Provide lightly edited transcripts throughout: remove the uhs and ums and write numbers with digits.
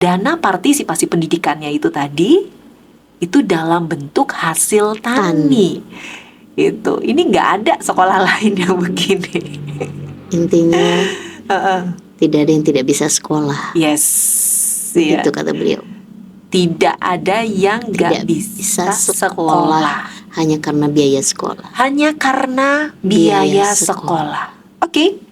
dana partisipasi pendidikannya itu tadi itu dalam bentuk hasil tani. Itu. Ini nggak ada sekolah lain yang begini. Intinya tidak ada yang tidak bisa sekolah. Yes. Begitu kata beliau. Tidak ada yang nggak bisa sekolah hanya karena biaya sekolah. Hanya karena biaya sekolah. Oke.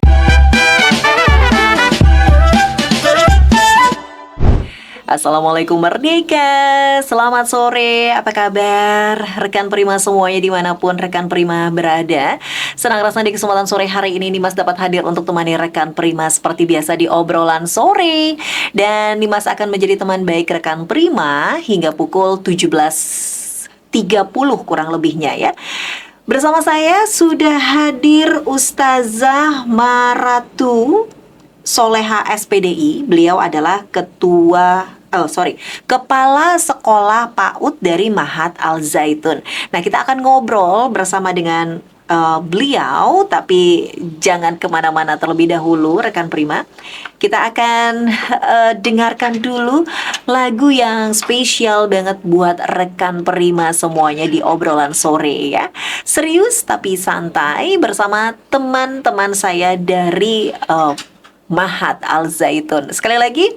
Assalamualaikum Merdeka. Selamat sore, apa kabar rekan Prima semuanya dimanapun rekan Prima berada. Senang rasanya di kesempatan sore hari ini Nimas dapat hadir untuk temani rekan Prima seperti biasa di obrolan sore. Dan Nimas akan menjadi teman baik rekan Prima hingga pukul 17.30 kurang lebihnya ya. Bersama saya sudah hadir Ustazah Maratu Soleha SPDI. Beliau adalah Kepala Sekolah PAUD dari Mahat Al Zaitun. Nah, kita akan ngobrol bersama dengan beliau, tapi jangan kemana-mana terlebih dahulu, rekan Prima. Kita akan dengarkan dulu lagu yang spesial banget buat rekan Prima semuanya di obrolan sore ya. Serius tapi santai bersama teman-teman saya dari Mahat Al Zaitun. Sekali lagi,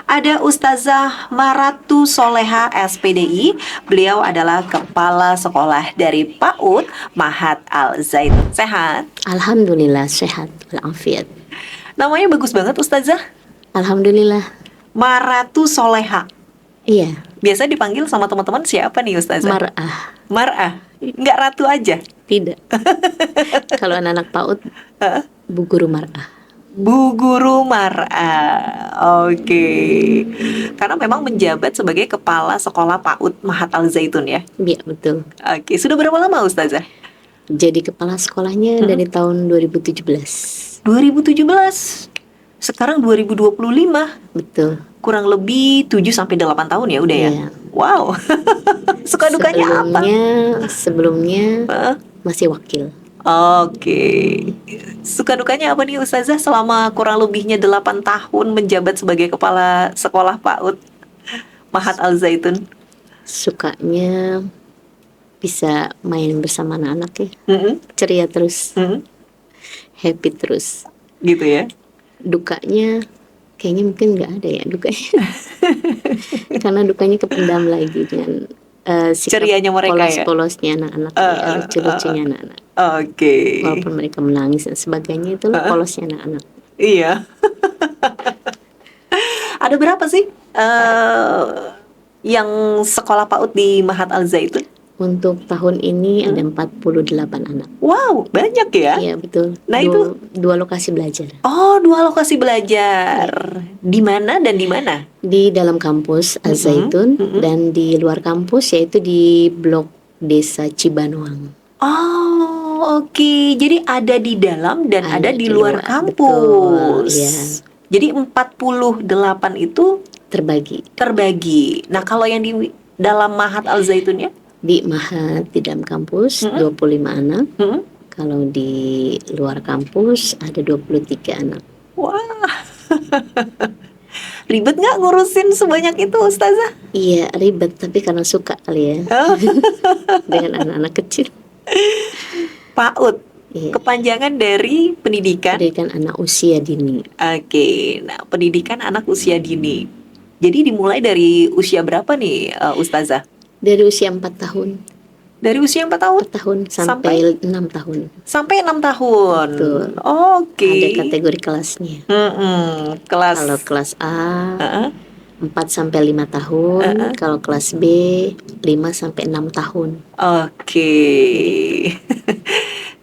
ada Ustazah Maratu Soleha SPDI. Beliau adalah Kepala Sekolah dari PAUD Mahat Al Zaitun. Sehat? Alhamdulillah sehat, walafiat. Namanya bagus banget Ustazah. Alhamdulillah. Maratu Soleha. Iya. Biasa dipanggil sama teman-teman siapa nih Ustazah? Mar'ah. Nggak Ratu aja? Tidak. Kalau anak-anak PAUD, Bu Guru Mar'ah. Bu Guru Mar'ah. Oke. Karena memang menjabat sebagai Kepala Sekolah PAUD Mahat Al Zaitun ya? Iya, betul. Oke. Sudah berapa lama Ustazah? Jadi kepala sekolahnya dari tahun 2017. 2017. Sekarang 2025. Betul. Kurang lebih 7-8 tahun ya udah ya? Iya. Wow. Suka dukanya apa? Sebelumnya masih wakil. Oke. Suka dukanya apa nih Ustazah selama kurang lebihnya 8 tahun menjabat sebagai Kepala Sekolah PAUD Mahat Al Zaitun? Sukanya bisa main bersama anak-anak ya. Ceria terus. Happy terus. Gitu ya. Dukanya kayaknya mungkin nggak ada ya dukanya. Karena dukanya kependam lagi dengan sikap cerianya mereka polos-polosnya anak-anak, lucu-lucunya anak-anak. Oke. Walaupun mereka menangis dan sebagainya, itu polosnya anak-anak. Iya. Ada berapa sih yang sekolah PAUD di Mahat Al Zaitun? Untuk tahun ini ada 48 anak. Wow, banyak ya? Iya, betul. Nah, itu 2 lokasi belajar. Oh, 2 lokasi belajar. Di mana dan di mana? Di dalam kampus Al Zaitun dan di luar kampus yaitu di blok Desa Cibanoang. Oh, oke. Jadi ada di dalam dan ada di luar kampus. Betul, ya. Jadi 48 itu terbagi. Nah, kalau yang di dalam Mahat Al Zaitun ya? Di Mahat di dalam kampus 25 anak. Kalau di luar kampus ada 23 anak. Wah. Ribet nggak ngurusin sebanyak itu Ustazah? Iya, ribet, tapi karena suka kali ya. Dengan anak-anak kecil. PAUD. Iya. Kepanjangan dari pendidikan anak usia dini. Oke. Nah, pendidikan anak usia dini. Jadi dimulai dari usia berapa nih Ustazah? Dari usia 4 tahun. Dari usia 4 tahun? 4 tahun sampai 6 tahun. Sampai 6 tahun. Betul. Oke. Ada kategori kelasnya. Kalau kelas A 4 sampai 5 tahun, kalau kelas B 5 sampai 6 tahun. Oke.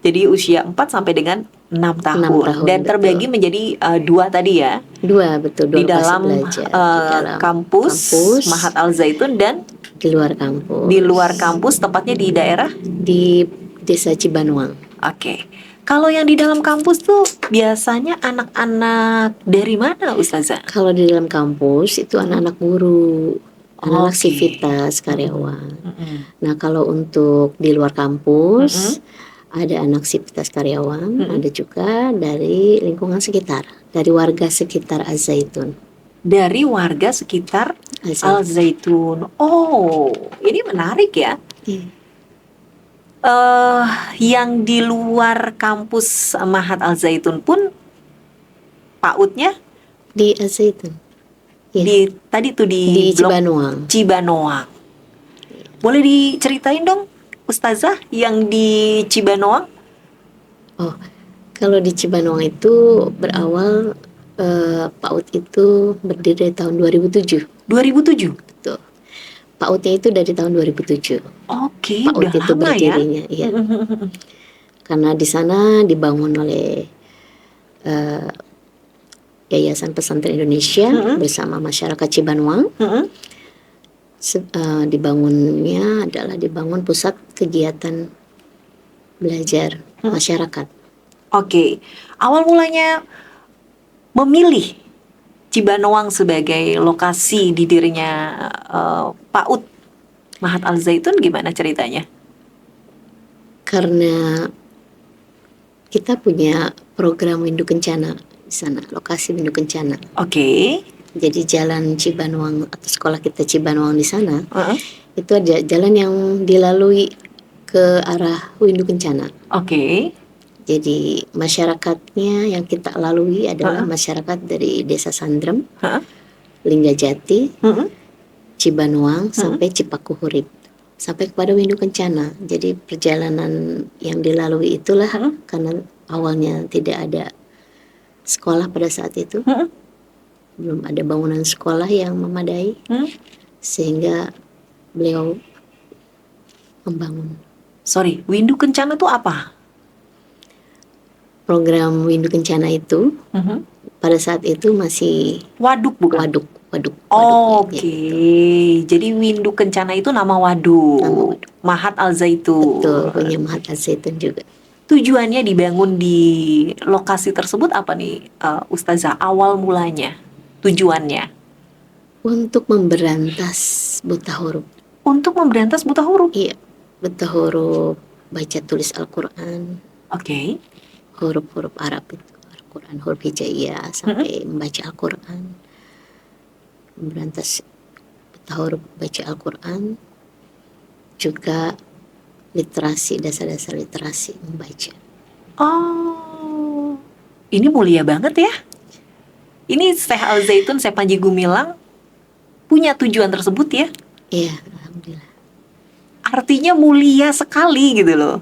Jadi usia 4 sampai dengan 6 tahun. Dan terbagi menjadi 2 tadi ya? 2, betul. 2 di dalam, belajar. Di dalam kampus Mahat Al Zaitun dan di luar kampus. Di luar kampus, tepatnya di daerah? Di Desa Cibanoang. Oke. Kalau yang di dalam kampus tuh biasanya anak-anak dari mana Ustazah? Kalau di dalam kampus itu anak-anak guru, anak-anak sivitas karyawan. Nah, kalau untuk di luar kampus ada anak sivitas karyawan, ada juga dari lingkungan sekitar, dari warga sekitar Al Zaitun. dari warga sekitar Al-Zaitun. Al-Zaitun. Oh, ini menarik ya. Iya. Yang di luar kampus Mahat Al-Zaitun pun PAUD-nya Di Al-Zaitun. Iya. di tadi tuh di Di Blok Cibanoang. Cibanoang. Boleh diceritain dong, Ustazah, yang di Cibanoang? Oh, kalau di Cibanoang itu berawal PAUD itu berdiri dari tahun 2007. 2007. Betul. PAUD-nya itu dari tahun 2007. Oke, PAUD udah itu lama ya. berdirinya, iya. Karena di sana dibangun oleh Yayasan Pesantren Indonesia bersama masyarakat Cibanoang. Dibangunnya adalah dibangun pusat kegiatan belajar masyarakat. Oke, awal mulanya memilih Cibanoang sebagai lokasi didirinya PAUD Mahat Al-Zaitun gimana ceritanya? Karena kita punya program Windu Kencana di sana, lokasi Windu Kencana. Oke. Jadi jalan Cibanoang atau sekolah kita Cibanoang di sana, itu ada jalan yang dilalui ke arah Windu Kencana. Oke. Jadi masyarakatnya yang kita lalui adalah masyarakat dari Desa Sandrem, Linggajati, Cibanoang sampai Cipakuhurip, sampai kepada Windu Kencana. Jadi perjalanan yang dilalui itulah karena awalnya tidak ada sekolah pada saat itu, belum ada bangunan sekolah yang memadai, sehingga beliau membangun. Sorry, Windu Kencana itu apa? Program Windu Kencana itu pada saat itu masih waduk bukan? Waduk. Oke. Jadi Windu Kencana itu nama waduk. Nama waduk. Mahat Al-Zaitun. Betul, punya Mahat Al-Zaitun juga. Tujuannya dibangun di lokasi tersebut apa nih, Ustazah? Awal mulanya, tujuannya? Untuk memberantas buta huruf. Untuk memberantas buta huruf? Iya, buta huruf, baca tulis Al-Quran. Oke. Huruf-huruf Arab itu, Al-Quran, huruf hijaiyah, sampai membaca Al-Quran. Memberantas buta huruf, baca Al-Quran. Juga literasi, dasar-dasar literasi membaca. Oh, ini mulia banget ya. Ini Syekh Al-Zaitun, Syekh Panji Gumilang punya tujuan tersebut ya. Iya, alhamdulillah. Artinya mulia sekali gitu loh.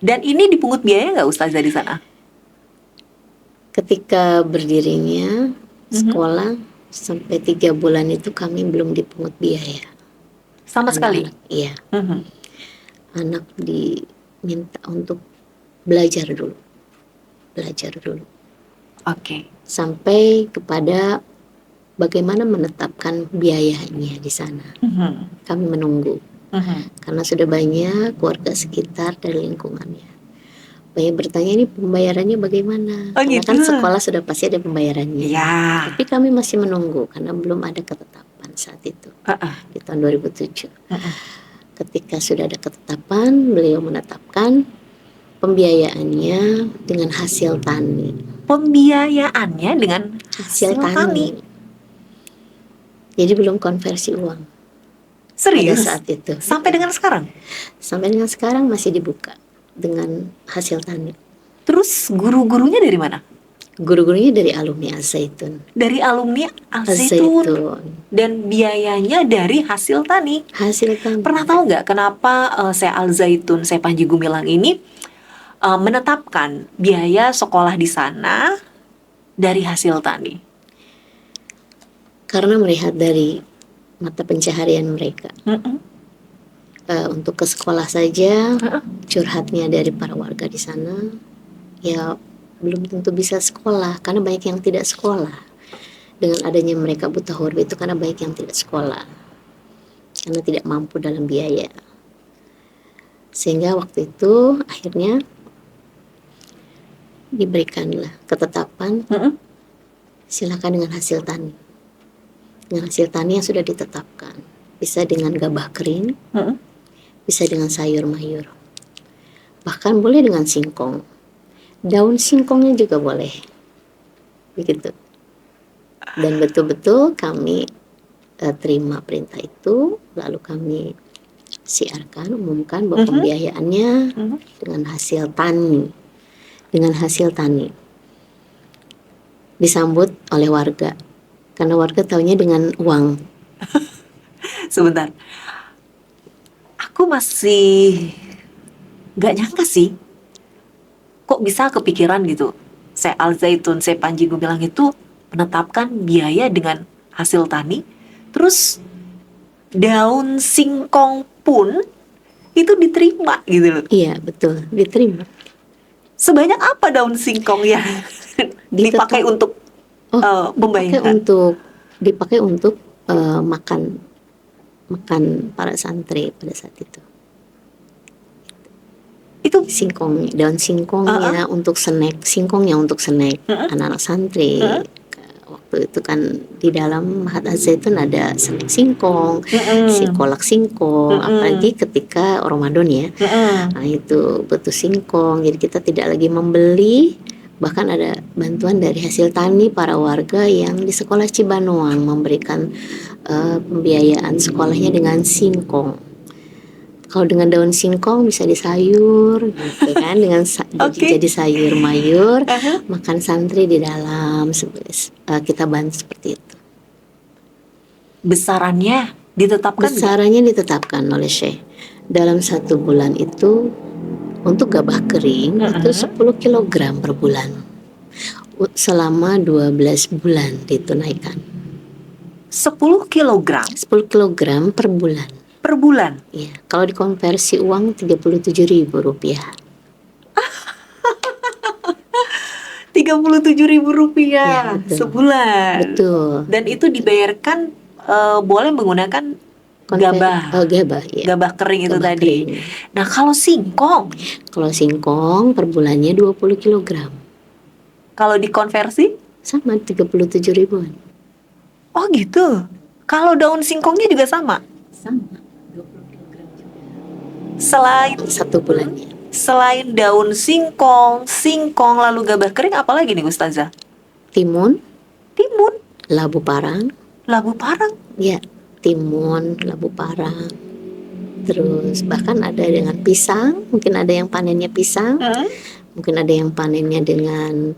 Dan ini dipungut biaya nggak Ustazah di sana? Ketika berdirinya sekolah sampai 3 bulan itu kami belum dipungut biaya. Sama sekali? Iya. Anak diminta untuk belajar dulu. Oke. Sampai kepada bagaimana menetapkan biayanya di sana. Kami menunggu. Karena sudah banyak warga sekitar dari lingkungannya. Banyak bertanya ini pembayarannya bagaimana? Karena gitu. Kan sekolah sudah pasti ada pembayarannya. Ya. Tapi kami masih menunggu karena belum ada ketetapan saat itu. Di tahun 2007. Ketika sudah ada ketetapan, beliau menetapkan pembiayaannya dengan hasil tani. Pembiayaannya dengan hasil tani. Jadi belum konversi uang. Serius? Pada saat itu. Sampai dengan sekarang? Sampai dengan sekarang masih dibuka dengan hasil tani. Terus guru-gurunya dari mana? Guru-gurunya dari alumni Al-Zaitun. Dari alumni Al-Zaitun. Dan biayanya dari hasil tani. Hasil tani. Pernah tahu nggak kenapa Syekh Al-Zaitun, Syekh Panji Gumilang ini menetapkan biaya sekolah di sana dari hasil tani? Karena melihat dari mata pencaharian mereka. Untuk ke sekolah saja, curhatnya dari para warga di sana, ya belum tentu bisa sekolah karena banyak yang tidak sekolah. Dengan adanya mereka buta huruf itu karena banyak yang tidak sekolah, karena tidak mampu dalam biaya. Sehingga waktu itu akhirnya diberikanlah ketetapan, silakan dengan hasil tani. Dengan hasil tani yang sudah ditetapkan, bisa dengan gabah kering, bisa dengan sayur mayur, bahkan boleh dengan singkong, daun singkongnya juga boleh, begitu. Dan betul-betul kami terima perintah itu, lalu kami siarkan, umumkan bahwa pembiayaannya Mhm. dengan hasil tani, disambut oleh warga, karena warga taunya dengan uang. Sebentar, aku masih nggak nyangka sih, kok bisa kepikiran gitu. Saya Al Zaitun, saya Panji Gumilang itu menetapkan biaya dengan hasil tani, terus daun singkong pun itu diterima gitu loh. Iya, betul, diterima. Sebanyak apa daun singkong yang dipakai Ditetap, untuk oh, pembayaran? dipakai untuk makan para santri pada saat itu. Itu Daun singkongnya untuk snack anak-anak santri. Waktu itu kan di dalam Mahat Al-Zaitun ada snack singkong, kolak singkong, apalagi ketika Ramadan ya. Nah, itu butuh singkong, jadi kita tidak lagi membeli, bahkan ada bantuan dari hasil tani para warga yang di sekolah Cibanoang memberikan pembiayaan sekolahnya dengan singkong. Kalau dengan daun singkong bisa disayur gitu kan, dengan Oke. jadi sayur mayur, makan santri di dalam, kita bantu seperti itu. Besarannya ditetapkan nggak? Besarannya ditetapkan oleh Syekh. Dalam 1 bulan itu untuk gabah kering itu 10 kilogram per bulan. Selama 12 bulan ditunaikan. 10 kilogram 10 kilogram per bulan. per bulan. Ya, kalau dikonversi uang 37.000 rupiah. 37.000 rupiah Ya, betul. sebulan. Betul. Dan itu dibayarkan boleh menggunakan gabah. Ya. Gabah kering itu Gabah tadi. kering. Nah, kalau singkong, Kalau singkong per bulannya 20 kilogram. kalau dikonversi, Sama 37 ribuan. oh gitu. Kalau daun singkongnya juga sama. Sama 20 kilogram juga. Selain 1 bulannya. selain daun singkong lalu gabah kering, apalagi nih Ustazah? Timun, Timun, labu parang. labu parang. Ya, timun, labu parang. Terus bahkan ada dengan pisang, mungkin ada yang panennya pisang, mungkin ada yang panennya dengan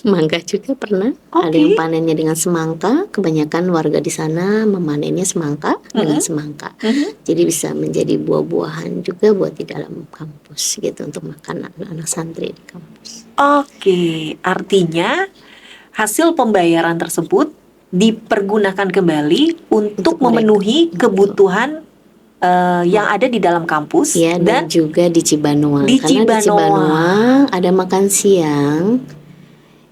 mangga juga pernah. Ada yang panennya dengan semangka. Kebanyakan warga di sana memanennya semangka dengan semangka. Jadi bisa menjadi buah-buahan juga buat di dalam kampus gitu, untuk makan anak-anak santri di kampus. Oke, artinya hasil pembayaran tersebut dipergunakan kembali untuk memenuhi kebutuhan yang ada di dalam kampus, ya, dan juga di Cibanoang. Karena di Cibanoang ada makan siang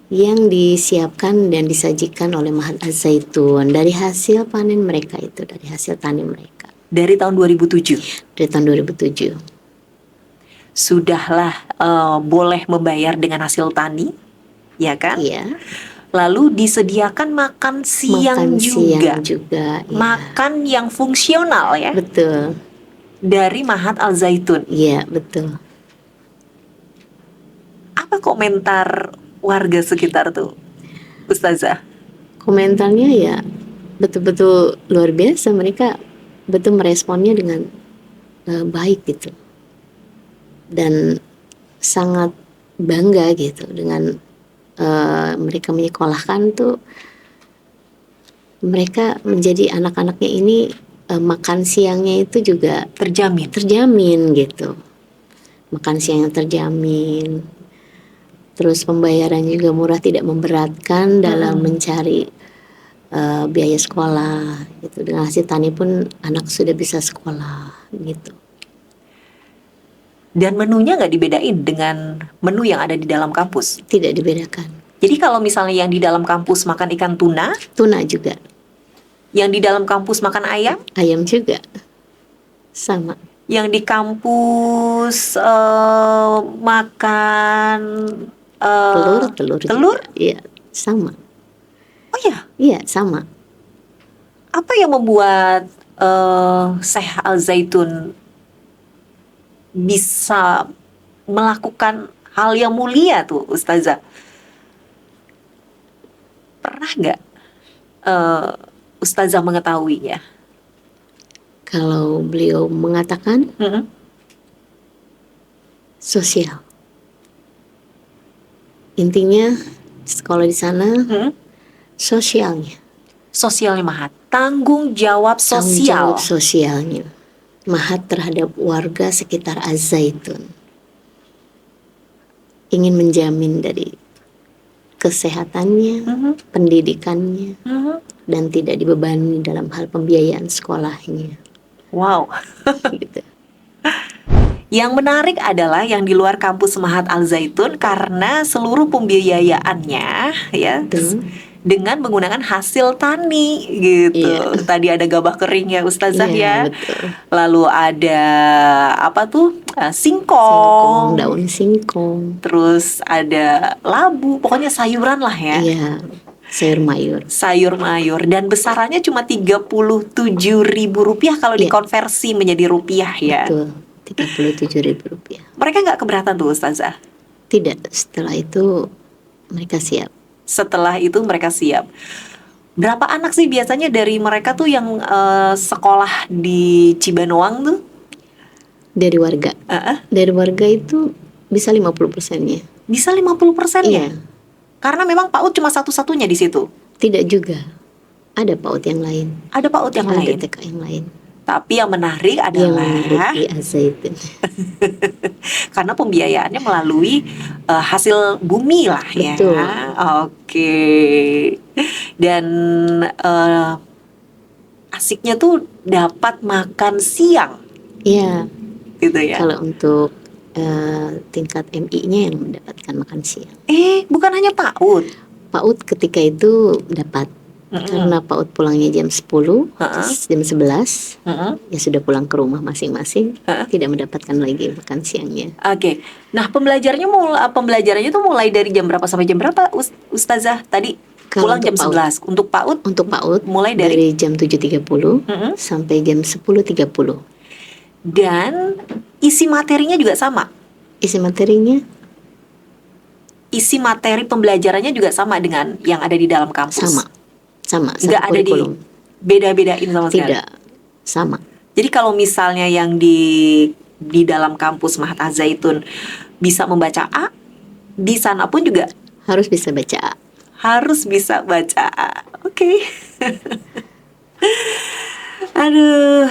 yang disiapkan dan disajikan oleh Mahat Al-Zaitun dari hasil panen mereka itu, dari hasil tani mereka. Dari tahun 2007? Dari tahun 2007. Sudahlah boleh membayar dengan hasil tani, ya kan? Iya. Lalu disediakan makan siang juga. Ya. Makan yang fungsional ya? Betul. Dari Mahat Al-Zaitun. Iya, betul. Apa komentar warga sekitar tuh, Ustazah? Komentarnya ya betul-betul luar biasa. Mereka betul meresponnya dengan baik gitu. Dan sangat bangga gitu dengan mereka menyekolahkan tuh, mereka menjadi anak-anaknya ini makan siangnya itu juga terjamin gitu. Makan siang yang terjamin. Terus pembayarannya juga murah, tidak memberatkan dalam mencari biaya sekolah gitu. Dengan hasil tani pun anak sudah bisa sekolah gitu. Dan menunya nggak dibedain dengan menu yang ada di dalam kampus? Tidak dibedakan. Jadi kalau misalnya yang di dalam kampus makan ikan tuna? Tuna juga. Yang di dalam kampus makan ayam? Ayam juga. Sama. Yang di kampus makan telur juga. Iya, sama. Oh ya? Iya, sama. Apa yang membuat Syekh Al-Zaitun bisa melakukan hal yang mulia tuh, Ustazah? Pernah nggak Ustazah mengetahuinya? Kalau beliau mengatakan Mm-mm. sosial, intinya sekolah di sana Mm-mm. sosialnya, Sosialnya Mahat, tanggung jawab tanggung jawab sosial. sosialnya Mahat terhadap warga sekitar Az-Zaitun, ingin menjamin dari kesehatannya, Mhm. pendidikannya, Mhm. dan tidak dibebani dalam hal pembiayaan sekolahnya. Wow. Gitu. Yang menarik adalah yang di luar kampus Mahat Al Zaitun karena seluruh pembiayaannya ya Betul. dengan menggunakan hasil tani gitu. Iya. Tadi ada gabah kering ya Ustazah Iya, ya. betul. Lalu ada apa tuh? Singkong, Singkong. daun singkong. Terus ada labu, pokoknya sayuran lah ya. Iya, sayur mayur. Sayur mayur dan besarannya cuma Rp37.000 kalau Iya. dikonversi menjadi rupiah ya. Betul, Rp37.000. Mereka nggak keberatan tuh Ustazah. Tidak, setelah itu mereka siap. Setelah itu mereka siap. Berapa anak sih biasanya dari mereka tuh yang sekolah di Cibanoang tuh? Dari warga. Uh-uh. Dari warga itu bisa 50%-nya. Bisa 50% ya? Iya, Karena memang PAUD cuma satu-satunya di situ. tidak juga. Ada PAUD yang lain. Ada PAUD yang Ada lain. TK yang lain. Tapi yang menarik Yang adalah menarik di Az-Zaitun. karena pembiayaannya melalui hasil bumi lah ya. Betul. Oke. Dan asiknya tuh dapat makan siang Iya, gitu ya. kalau untuk tingkat MI-nya yang mendapatkan makan siang. Bukan hanya PAUD. PAUD ketika itu dapat. Mm-mm. Karena PAUD pulangnya jam 10, Ha-ha. jam 11, Mm-mm. ya sudah pulang ke rumah masing-masing, Ha-ha. tidak mendapatkan lagi makan siangnya. Oke. Nah, pembelajarannya tuh mulai dari jam berapa sampai jam berapa Ustazah? Tadi Kalau pulang untuk jam PAUD. 11. Untuk PAUD Untuk PAUD mulai dari jam 7.30 Mm-mm. sampai jam 10.30. dan isi materinya juga sama. Isi materinya Isi materi pembelajarannya juga sama dengan yang ada di dalam kampus. sama, Nggak satu ada di kurikulum. beda-bedain sama sekali. Tidak, sama. Jadi kalau misalnya yang di dalam kampus Mahat Al Zaitun bisa membaca A, di sana pun juga Harus bisa baca. harus bisa baca A. Oke. Aduh,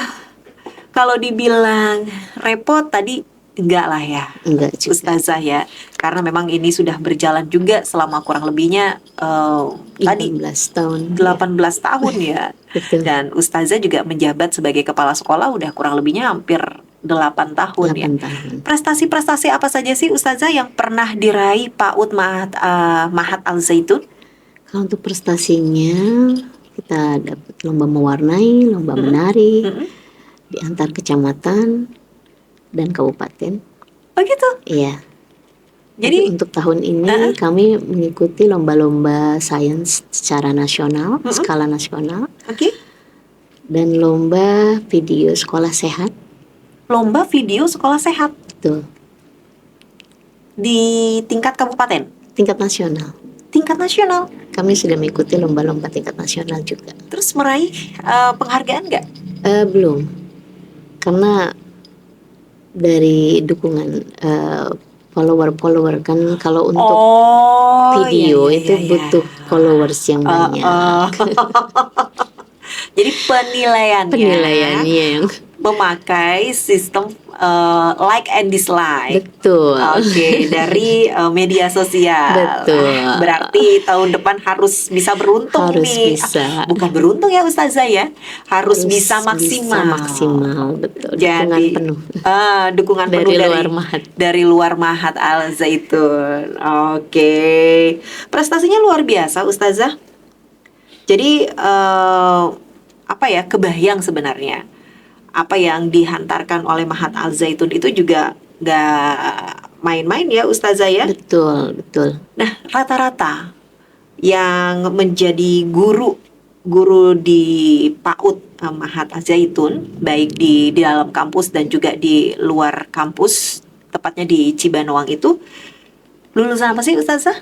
kalau dibilang repot tadi enggak lah ya. Enggak juga. Ustazah ya, karena memang ini sudah berjalan juga selama kurang lebihnya tadi 18 tahun. 18 tahun ya. Betul. Dan Ustazah juga menjabat sebagai kepala sekolah udah kurang lebihnya hampir 8 tahun 8 ya. tahun. Prestasi-prestasi apa saja sih Ustazah yang pernah diraih PAUD Mahat Al Zaitun? Kalau untuk prestasinya, kita dapat lomba mewarnai, lomba menari Mm-mm. di antar kecamatan dan kabupaten. Oh gitu. Iya. Jadi Tapi untuk tahun ini kami mengikuti lomba-lomba sains secara nasional, skala nasional, oke. dan lomba video sekolah sehat. Lomba video sekolah sehat Betul. di tingkat kabupaten, Tingkat nasional. tingkat nasional. Kami sudah mengikuti lomba-lomba tingkat nasional juga. Terus meraih penghargaan nggak? Belum. Karena dari dukungan follower-follower kan, kalau untuk video iya, itu iya, iya. butuh followers yang banyak. Jadi penilaiannya yang memakai sistem like and dislike. betul. Oke, dari media sosial. Betul. Berarti tahun depan harus bisa beruntung Harus nih. bisa. Bukan beruntung ya Ustazah ya. Harus bisa Bisa maksimal. maksimal, betul. Jadi Dukungan penuh dukungan dari penuh luar Mahat. dari luar Mahat Al Zaitun. Oke. Prestasinya luar biasa Ustazah. Jadi apa ya, kebayang sebenarnya apa yang dihantarkan oleh Mahat Al Zaitun itu juga nggak main-main ya Ustazah ya. Betul, betul. Nah, rata-rata yang menjadi guru di PAUD Mahat Al Zaitun, baik di dalam kampus dan juga di luar kampus, tepatnya di Cibanoang itu, lulusan apa sih Ustazah?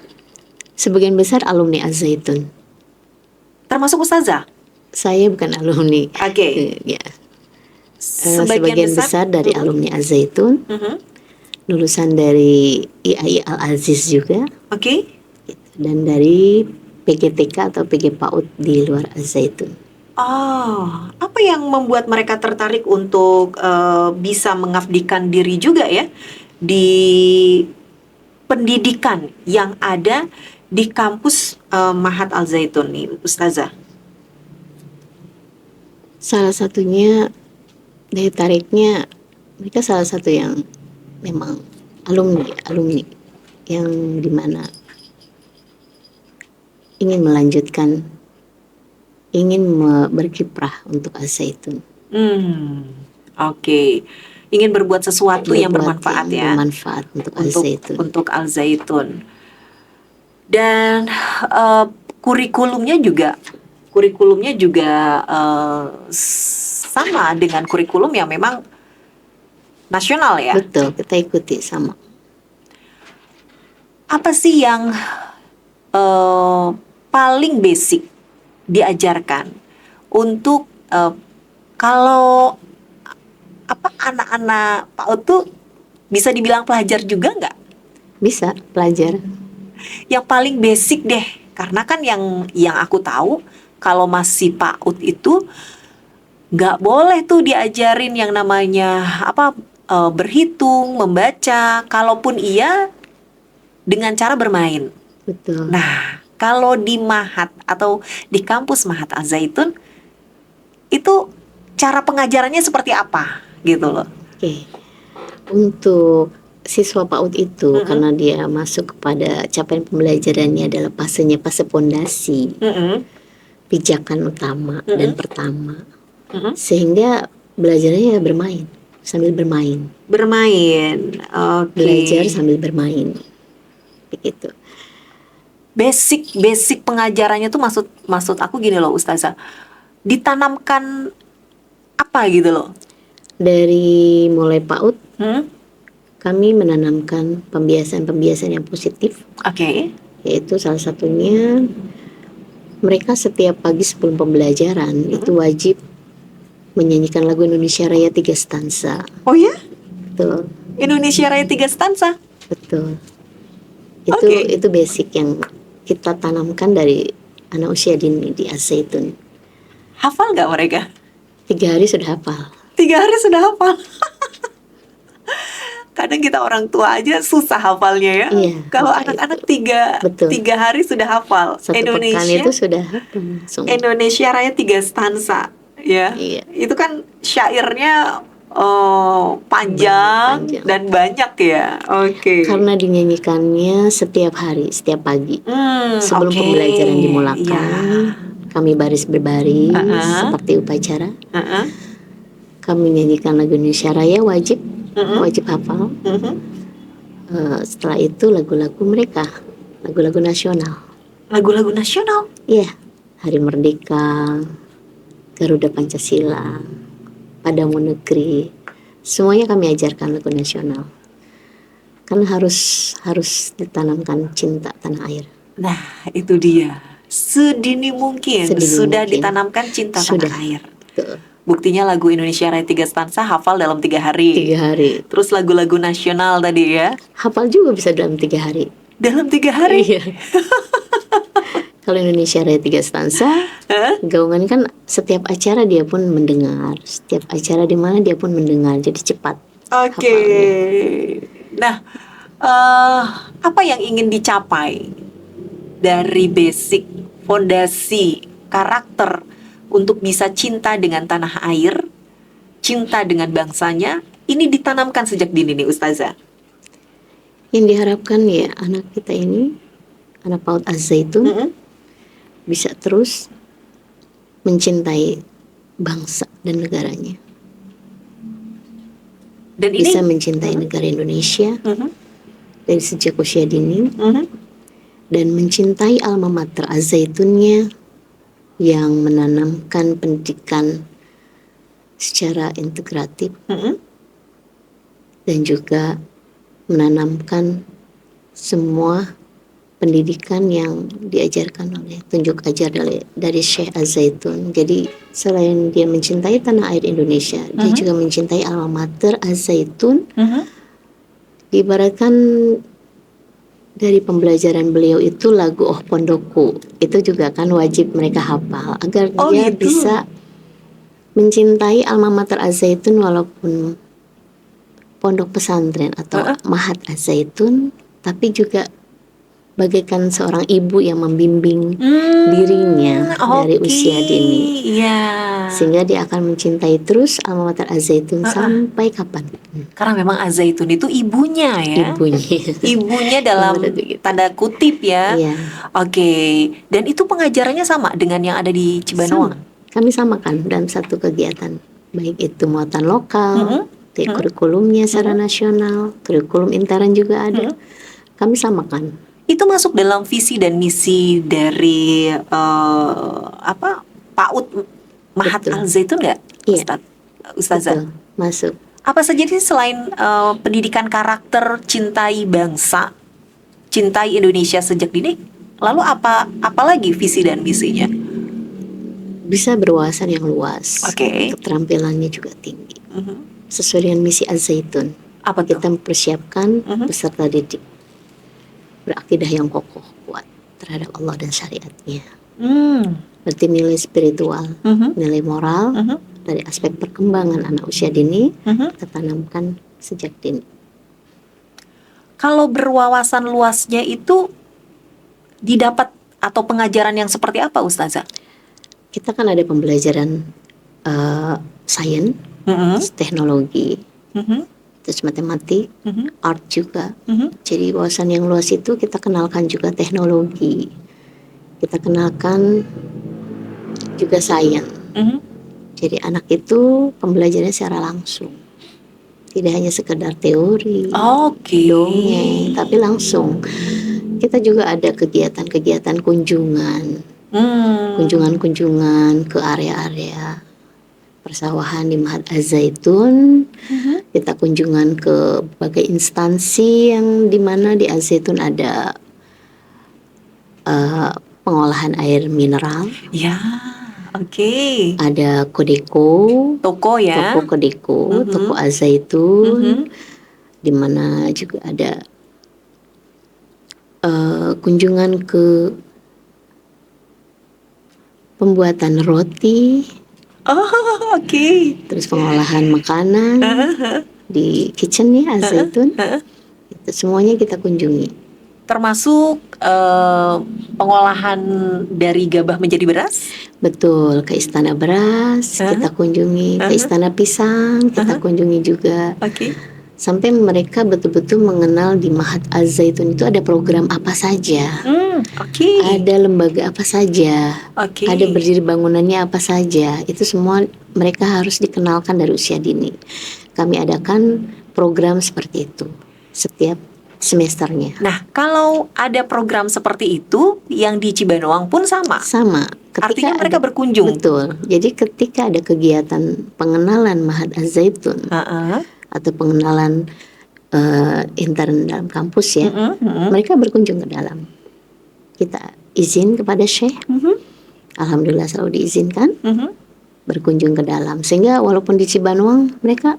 Sebagian besar alumni Az-Zaitun. termasuk ustazah. Saya bukan alumni. Oke. Ya. Sebagian Sebagian besar dari alumni Al-Zaitun, lulusan dari IAI Al-Aziz juga, Oke. dan dari PGTK atau PG PAUD di luar Al-Zaitun. Oh, apa yang membuat mereka tertarik untuk bisa mengabdikan diri juga ya di pendidikan yang ada di kampus Mahat Al Zaitun nih, Ustazah? Salah satunya daya tariknya, mereka salah satu yang memang alumni yang dimana ingin melanjutkan, berkiprah untuk Al-Zaitun. Oke. Ingin berbuat sesuatu yang Berbuat bermanfaat yang ya bermanfaat untuk Al-Zaitun. untuk Al Zaitun. Dan eh, kurikulumnya juga sama dengan kurikulum yang memang nasional ya. Betul, kita ikuti sama. Apa sih yang paling basic diajarkan untuk kalau apa anak-anak PAUD tuh bisa dibilang pelajar juga nggak? Bisa pelajar. Yang paling basic deh, karena kan yang aku tahu kalau masih PAUD itu nggak boleh tuh diajarin yang namanya berhitung, membaca, kalaupun iya dengan cara bermain. Betul. Nah, kalau di Mahat atau di kampus Mahat Al Zaitun itu cara pengajarannya seperti apa gitu loh. Oke. Untuk siswa PAUD itu karena dia masuk kepada capaian pembelajarannya adalah fase pondasi, pijakan utama dan pertama. Sehingga belajarnya ya sambil bermain. Bermain. Oke. Belajar sambil bermain. Begitu. Basic pengajarannya tuh maksud aku gini loh Ustazah. Ditanamkan apa gitu loh. Dari mulai PAUD kami menanamkan pembiasaan yang positif. Oke. Yaitu salah satunya mereka setiap pagi sebelum pembelajaran itu wajib menyanyikan lagu Indonesia Raya 3 stansa. Oh ya? Betul. Indonesia Raya 3 stansa. Betul. Itu basic yang kita tanamkan dari anak usia dini di Al-Zaitun. Hafal nggak mereka? 3 hari sudah hafal. 3 hari sudah hafal. Kadang kita orang tua aja susah hafalnya ya. Iya, kalau anak-anak tiga hari sudah hafal. Satu pekan itu sudah hafal langsung. Indonesia Raya 3 stansa ya. Iya. Itu kan syairnya panjang dan banyak ya. Oke. Karena dinyanyikannya setiap hari, setiap pagi. Sebelum pembelajaran dimulakan, kami baris berbaris seperti upacara. Kami nyanyikan lagu Indonesia Raya wajib hafal. Setelah itu lagu-lagu mereka, lagu-lagu nasional. Lagu-lagu nasional? Iya, Hari Merdeka, Garuda Pancasila, Padamu Negeri, semuanya kami ajarkan lagu nasional. Karena harus ditanamkan cinta tanah air. Nah, itu dia. Sedini mungkin sudah ditanamkan cinta tanah air. Betul. Buktinya lagu Indonesia Raya 3 stansa hafal dalam 3 hari. 3 hari. Terus lagu-lagu nasional tadi ya. Hafal juga bisa dalam 3 hari. Dalam 3 hari? Iya. Kalau Indonesia Raya 3 stansa, gaungan kan setiap acara dia pun mendengar. Setiap acara di mana dia pun mendengar. Jadi cepat. Oke. Nah, apa yang ingin dicapai dari basic fondasi karakter untuk bisa cinta dengan tanah air, cinta dengan bangsanya, ini ditanamkan sejak dini nih Ustazah? Yang diharapkan ya anak kita ini, anak PAUD Al-Zaitun, bisa terus mencintai bangsa dan negaranya. Dan bisa mencintai negara Indonesia dari sejak usia dini, dan mencintai alma mater Al-Zaitunnya yang menanamkan pendidikan secara integratif dan juga menanamkan semua pendidikan yang diajarkan oleh tunjuk ajar dari Syekh Az-Zaitun. Jadi selain dia mencintai tanah air Indonesia, dia juga mencintai alma mater Az-Zaitun. Diibaratkan dari pembelajaran beliau itu lagu Oh Pondokku itu juga kan wajib mereka hafal agar Oh dia gitu. bisa mencintai alma mater Az-Zaitun walaupun pondok pesantren atau Mahat Az-Zaitun, tapi juga bagaikan seorang ibu yang membimbing dirinya dari usia dini. Iya. Sehingga dia akan mencintai terus alma mater Az-Zaitun sampai kapan. Karena memang Az-Zaitun itu ibunya ya. Ibunya. Ibunya dalam Ibarat begitu. tanda kutip ya. Iya. Oke. Dan itu pengajarannya sama dengan yang ada di Cibanuang. Sama. Kami samakan dalam satu kegiatan. Baik itu muatan lokal, kurikulumnya secara nasional, kurikulum intern juga ada. Kami samakan. Itu masuk dalam visi dan misi dari PAUD Mahat Betul. Al-Zaitun nggak, Iya. Ustazah? Betul, masuk. Apa saja sih selain pendidikan karakter, cintai bangsa, cintai Indonesia sejak dini? Lalu apa lagi visi dan misinya? Bisa berwawasan yang luas. Oke. Keterampilannya juga tinggi. Sesuai dengan misi Az-Zaitun. Apa tuh? Kita mempersiapkan peserta didik berakidah yang kokoh, kuat terhadap Allah dan syariatnya. Berarti nilai spiritual, nilai moral, dari aspek perkembangan anak usia dini, kita tanamkan sejak dini. Kalau berwawasan luasnya itu didapat atau pengajaran yang seperti apa, Ustazah? Kita kan ada pembelajaran sains, teknologi, terus matematik, art juga. Jadi wawasan yang luas itu kita kenalkan juga teknologi, kita kenalkan juga sains. Jadi anak itu pembelajarannya secara langsung, tidak hanya sekedar teori, dongeng, tapi langsung. Kita juga ada kegiatan-kegiatan kunjungan ke area-area persawahan di Mahat Az-Zaitun. Kita kunjungan ke berbagai instansi yang dimana di Az-Zaitun ada pengolahan air mineral. Ya, oke. Ada Kodeko, Toko ya. Toko Kodeko, Toko Az-Zaitun, dimana juga ada kunjungan ke pembuatan roti. Oke. Terus pengolahan makanan di kitchennya Az-Zaitun. Itu semuanya kita kunjungi. Termasuk pengolahan dari gabah menjadi beras? Betul, ke Istana Beras kita kunjungi, ke Istana Pisang kita kunjungi juga. Sampai mereka betul-betul mengenal di Mahat Az-Zaitun itu ada program apa saja, ada lembaga apa saja, ada berdiri bangunannya apa saja. Itu semua mereka harus dikenalkan dari usia dini. Kami adakan program seperti itu setiap semesternya. Nah, kalau ada program seperti itu yang di Cibanuang pun sama? Sama. Artinya mereka berkunjung? Betul. Jadi ketika ada kegiatan pengenalan Mahat Az-Zaitun atau pengenalan intern dalam kampus ya, mereka berkunjung ke dalam. Kita izin kepada Syekh, alhamdulillah selalu diizinkan berkunjung ke dalam. Sehingga walaupun di Cibanuang mereka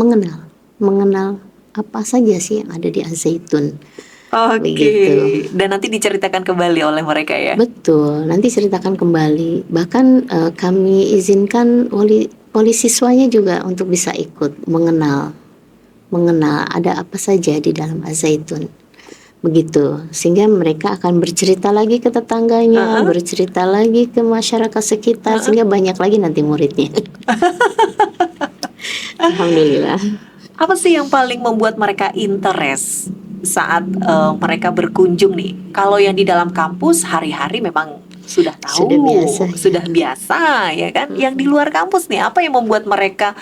mengenal apa saja sih yang ada di Az-Zaitun. Begitu. Dan nanti diceritakan kembali oleh mereka ya? Betul, nanti ceritakan kembali. Bahkan kami izinkan wali siswanya juga untuk bisa ikut mengenal ada apa saja di dalam Az-Zaitun. Begitu, sehingga mereka akan bercerita lagi ke tetangganya, bercerita lagi ke masyarakat sekitar, sehingga banyak lagi nanti muridnya. Alhamdulillah. Apa sih yang paling membuat mereka interest saat mereka berkunjung nih? Kalau yang di dalam kampus hari-hari memang sudah tahu, sudah biasa ya kan? Yang di luar kampus nih, apa yang membuat mereka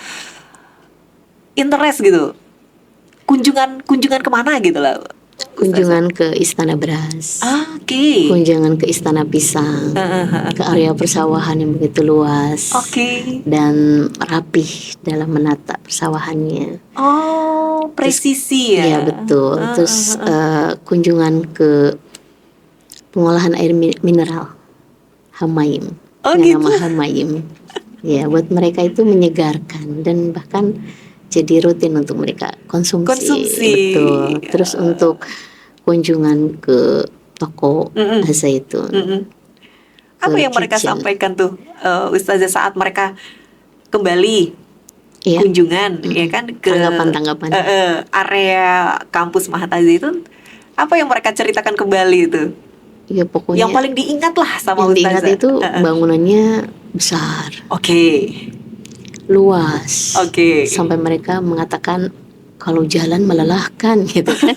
interest gitu? Kunjungan kemana gitu lah? Kunjungan ke Istana Beras, kunjungan ke Istana Pisang, ke area persawahan yang begitu luas, dan rapih dalam menata persawahannya. Presisi ya? Iya betul. Terus kunjungan ke pengolahan air mineral Hamaim, Oh dengan gitu. nama Hamaim. Ya, buat mereka itu menyegarkan dan bahkan jadi rutin untuk mereka konsumsi. Konsumsi. Betul. Terus untuk kunjungan ke toko Mm-mm. zaitun, Mm-mm. ke Apa yang mereka kitchen. sampaikan tuh, Ustazah, saat mereka kembali Iya, kunjungan, ya kan, ke tanggapan-tanggapan. area kampus Mahat Al Zaitun? Apa yang mereka ceritakan kembali itu? Ya Yang pokoknya paling diingat lah sama yang diingat Ustazah. itu bangunannya besar, Oke, luas, oke, sampai mereka mengatakan kalau jalan melelahkan gitu kan.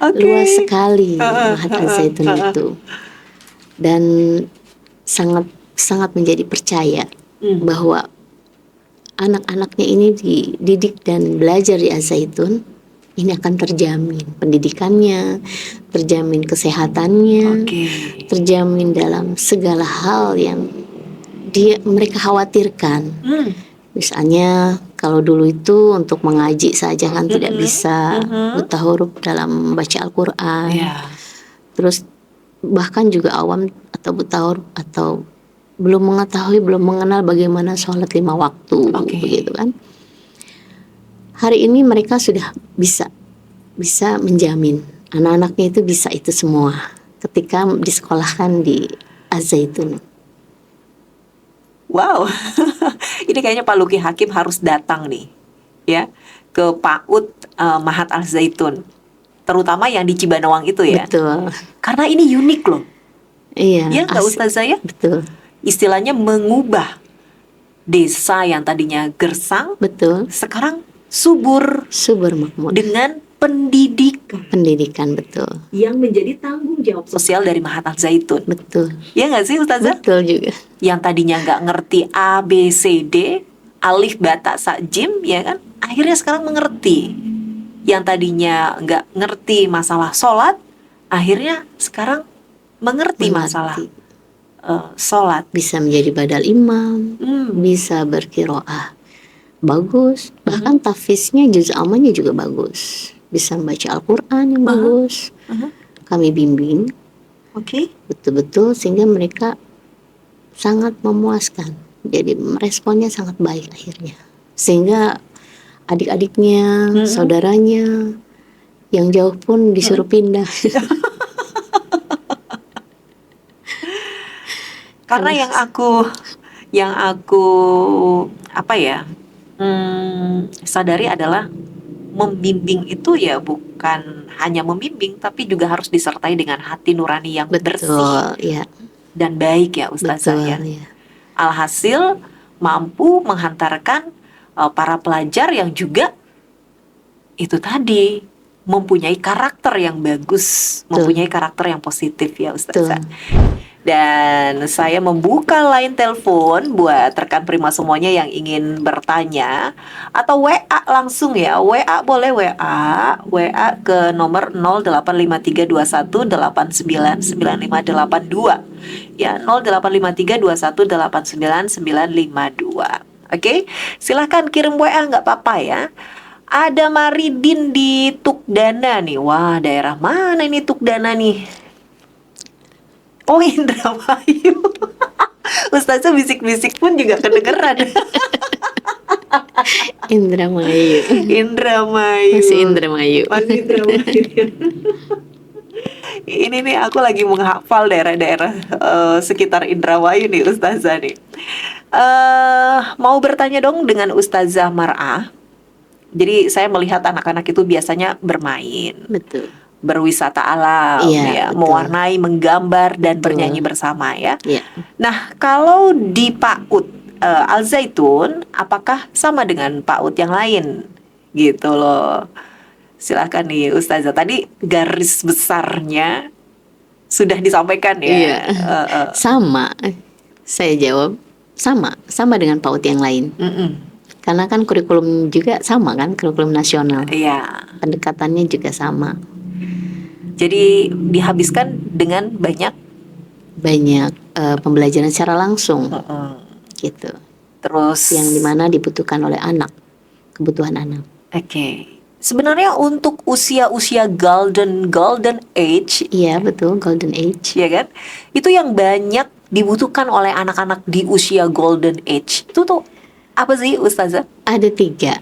oke. Luas sekali Heeh, Mahat Al heeh, Zaitun heeh. itu, dan sangat sangat menjadi percaya Hmm. bahwa anak-anaknya ini dididik dan belajar di Al Zaitun, ini akan terjamin pendidikannya, terjamin kesehatannya, Oke. terjamin dalam segala hal yang mereka khawatirkan. Hmm. Misalnya kalau dulu itu untuk mengaji saja kan tidak Mm-mm, bisa mhm. buta huruf dalam membaca Al-Quran. Ya. Terus bahkan juga awam atau buta huruf atau belum mengetahui, belum mengenal bagaimana sholat 5 waktu, Oke. begitu kan. Hari ini mereka sudah bisa menjamin anak-anaknya itu bisa itu semua ketika disekolahkan di Az-Zaitun. Wow, ini kayaknya Pak Luki Hakim harus datang nih, ya, ke PAUD Mahat Al Zaitun, terutama yang di Cibanawang itu ya, Betul. karena ini unik loh, Iya, ya nggak Ustazah ya? betul. Istilahnya mengubah desa yang tadinya gersang, Betul. sekarang subur Subur makmur. dengan pendidikan Pendidikan, betul. yang menjadi tanggung jawab sosial dari Mahat Al Zaitun. Betul. Ya nggak sih Ustazah? Betul juga. Yang tadinya nggak ngerti A, B, C, D, alif, bata, sa, jim, ya kan? Akhirnya sekarang mengerti. Yang tadinya nggak ngerti masalah sholat, akhirnya sekarang mengerti masalah sholat. Bisa menjadi badal imam, bisa berkiroah bagus, bahkan tafiznya juz amannya juga bagus, bisa membaca Al-Quran yang bagus. Kami bimbing Oke. betul-betul sehingga mereka sangat memuaskan, jadi responnya sangat baik akhirnya, sehingga adik-adiknya, saudaranya yang jauh pun disuruh pindah. Karena yang aku apa ya, sadari adalah membimbing itu ya bukan hanya membimbing, tapi juga harus disertai dengan hati nurani yang bersih Betul, ya. dan baik ya Ustazah Betul, ya. ya. Alhasil mampu menghantarkan para pelajar yang juga itu tadi mempunyai karakter yang bagus, mempunyai karakter yang positif ya Ustazah. Dan saya membuka line telepon buat rekan Prima semuanya yang ingin bertanya, atau WA langsung ya. WA boleh WA ke nomor 085321899582. Ya, 085321899552. Oke, silahkan kirim WA, nggak apa-apa ya. Ada Maridin di Tukdana nih. Wah, daerah mana ini Tukdana nih? Oh, Indramayu. Ustazah bisik-bisik pun juga kedengeran. Indramayu. Indramayu. Masih Indramayu. Masih Indramayu. Ini nih aku lagi menghafal daerah-daerah sekitar Indramayu nih Ustazah nih. Mau bertanya dong dengan Ustazah Mar'ah. Jadi saya melihat anak-anak itu biasanya bermain. Betul. Berwisata alam, Iya, ya, betul. mewarnai, menggambar dan Betul. bernyanyi bersama ya. Iya. Nah, kalau di PAUD Al Zaitun, apakah sama dengan PAUD yang lain? Gitu loh. Silakan nih Ustazah. Tadi garis besarnya sudah disampaikan ya. Iya. Sama. Saya jawab sama dengan PAUD yang lain. Karena kan kurikulum juga sama kan, kurikulum nasional. Iya. Pendekatannya juga sama. Jadi dihabiskan dengan banyak pembelajaran secara langsung, gitu. Terus yang dimana dibutuhkan oleh anak, kebutuhan anak. Oke. Sebenarnya untuk usia-usia golden age, Iya betul, golden age. ya kan? Itu yang banyak dibutuhkan oleh anak-anak di usia golden age. Itu tuh apa sih, Ustazah? Ada tiga,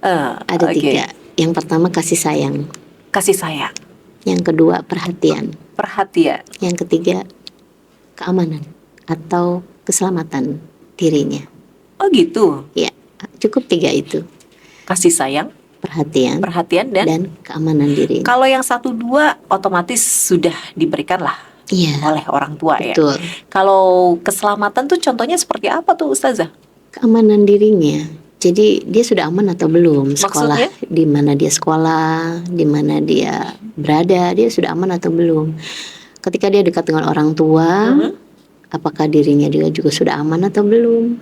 ada Oke. tiga. Yang pertama kasih sayang, Kasih sayang, yang kedua perhatian, perhatian. yang ketiga keamanan atau keselamatan dirinya. Oh gitu. Ya, cukup tiga itu, Kasih sayang, perhatian perhatian, dan dan keamanan diri. kalau yang satu dua otomatis sudah diberikan lah Iya, oleh orang tua ya. betul. Kalau keselamatan tuh contohnya seperti apa tuh, Ustazah? Keamanan dirinya. Jadi dia sudah aman atau belum sekolah, Maksudnya? di mana dia sekolah, di mana dia berada, dia sudah aman atau belum. Ketika dia dekat dengan orang tua, Mhm. apakah dirinya dia juga sudah aman atau belum.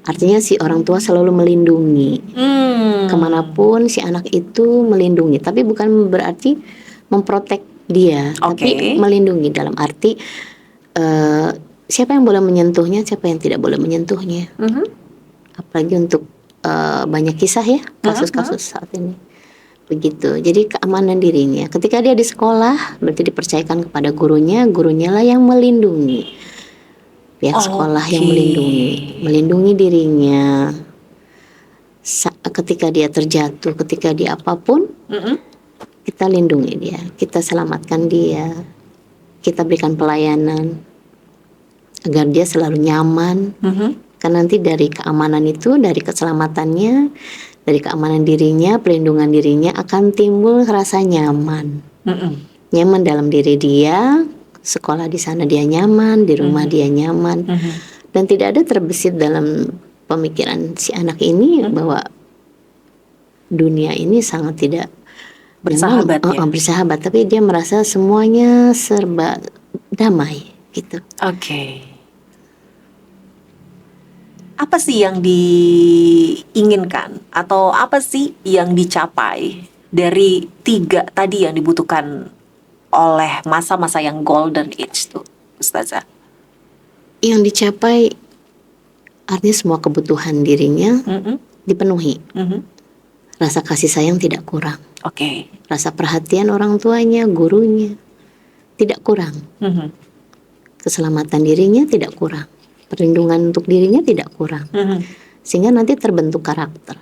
Artinya si orang tua selalu melindungi. Kemanapun si anak itu melindungi. Tapi bukan berarti memprotek dia, tapi Oke. melindungi dalam arti siapa yang boleh menyentuhnya, siapa yang tidak boleh menyentuhnya. Mhm. Apalagi untuk banyak kisah ya kasus-kasus saat ini begitu. Jadi keamanan dirinya ketika dia di sekolah berarti dipercayakan kepada gurunya, gurunya lah yang melindungi, pihak sekolah yang Oke. melindungi dirinya. Ketika dia terjatuh, ketika dia apapun, Mhm. kita lindungi dia, kita selamatkan dia, kita berikan pelayanan agar dia selalu nyaman. Mhm. Kan nanti dari keamanan itu, dari keselamatannya, dari keamanan dirinya, pelindungan dirinya akan timbul rasa nyaman. Mhm. Nyaman dalam diri dia, sekolah di sana dia nyaman, di rumah dia nyaman. Mhm. Dan tidak ada terbesit dalam pemikiran si anak ini bahwa dunia ini sangat tidak Bersahabat ya. bersahabat, tapi dia merasa semuanya serba damai gitu. Oke. Apa sih yang diinginkan atau apa sih yang dicapai dari tiga tadi yang dibutuhkan oleh masa-masa yang golden age tuh, Ustazah? Yang dicapai artinya semua kebutuhan dirinya Mhm. dipenuhi. Mhm. Rasa kasih sayang tidak kurang. Oke. Rasa perhatian orang tuanya, gurunya tidak kurang. Mhm. Keselamatan dirinya tidak kurang. Perlindungan untuk dirinya tidak kurang. Mhm. Sehingga nanti terbentuk karakter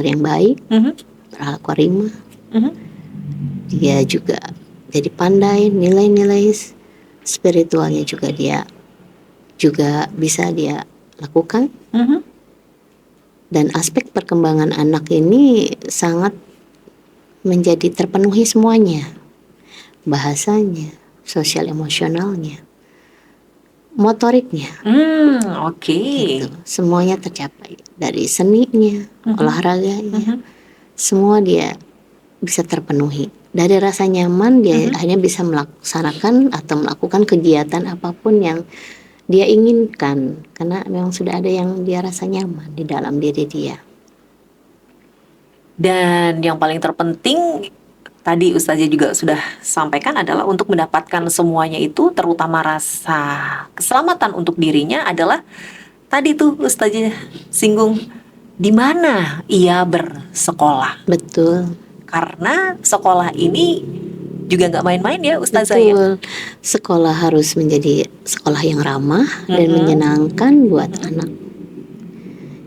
yang baik, Mhm. berlaku rimah. Mhm. Dia juga jadi pandai, nilai-nilai spiritualnya juga dia juga bisa dia lakukan. Mhm. Dan aspek perkembangan anak ini sangat menjadi terpenuhi semuanya. Bahasanya, sosial emosionalnya, motoriknya, Oke. gitu. Semuanya tercapai. Dari seninya, olahraganya, semua dia bisa terpenuhi. Dari rasa nyaman dia hanya bisa melaksanakan atau melakukan kegiatan apapun yang dia inginkan, karena memang sudah ada yang dia rasa nyaman di dalam diri dia. Dan yang paling terpenting tadi Ustazah juga sudah sampaikan adalah untuk mendapatkan semuanya itu, terutama rasa keselamatan untuk dirinya adalah tadi tuh Ustazah singgung di mana ia bersekolah. Betul. Karena sekolah ini juga nggak main-main ya Ustazah ya. Betul. Sekolah harus menjadi sekolah yang ramah dan menyenangkan buat anak.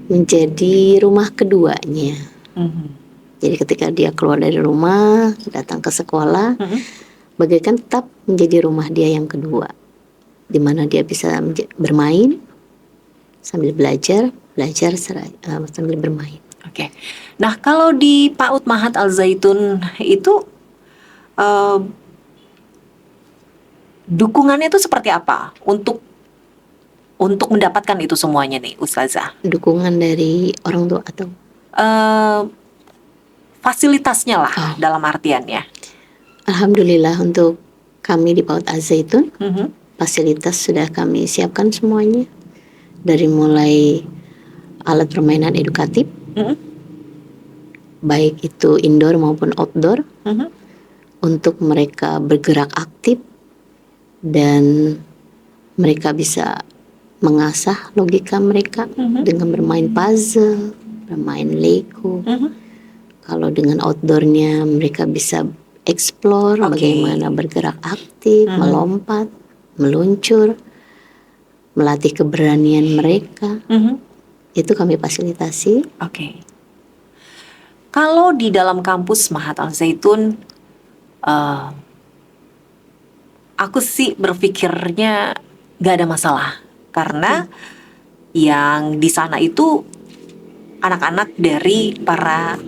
Menjadi rumah keduanya. Mhm. Jadi ketika dia keluar dari rumah, datang ke sekolah, bagaikan tetap menjadi rumah dia yang kedua. Di mana dia bisa bermain sambil belajar sambil bermain. Oke. Nah, kalau di PAUD Mahat Al Zaitun itu dukungannya itu seperti apa untuk mendapatkan itu semuanya nih, Ustazah? Dukungan dari orang tua atau Eh, fasilitasnya lah dalam artiannya. Alhamdulillah untuk kami di PAUD Al Zaitun, Mhm. fasilitas sudah kami siapkan semuanya. Dari mulai alat permainan edukatif, Mhm. baik itu indoor maupun outdoor, Mhm. untuk mereka bergerak aktif dan mereka bisa mengasah logika mereka dengan bermain puzzle, bermain Lego. Mhm. Kalau dengan outdoornya mereka bisa explore Oke. bagaimana bergerak aktif, melompat, meluncur, melatih keberanian mereka. Mhm. Itu kami fasilitasi. Oke. Kalau di dalam kampus Mahat Al Zaitun, eh, aku sih berpikirnya gak ada masalah karena yang di sana itu anak-anak dari para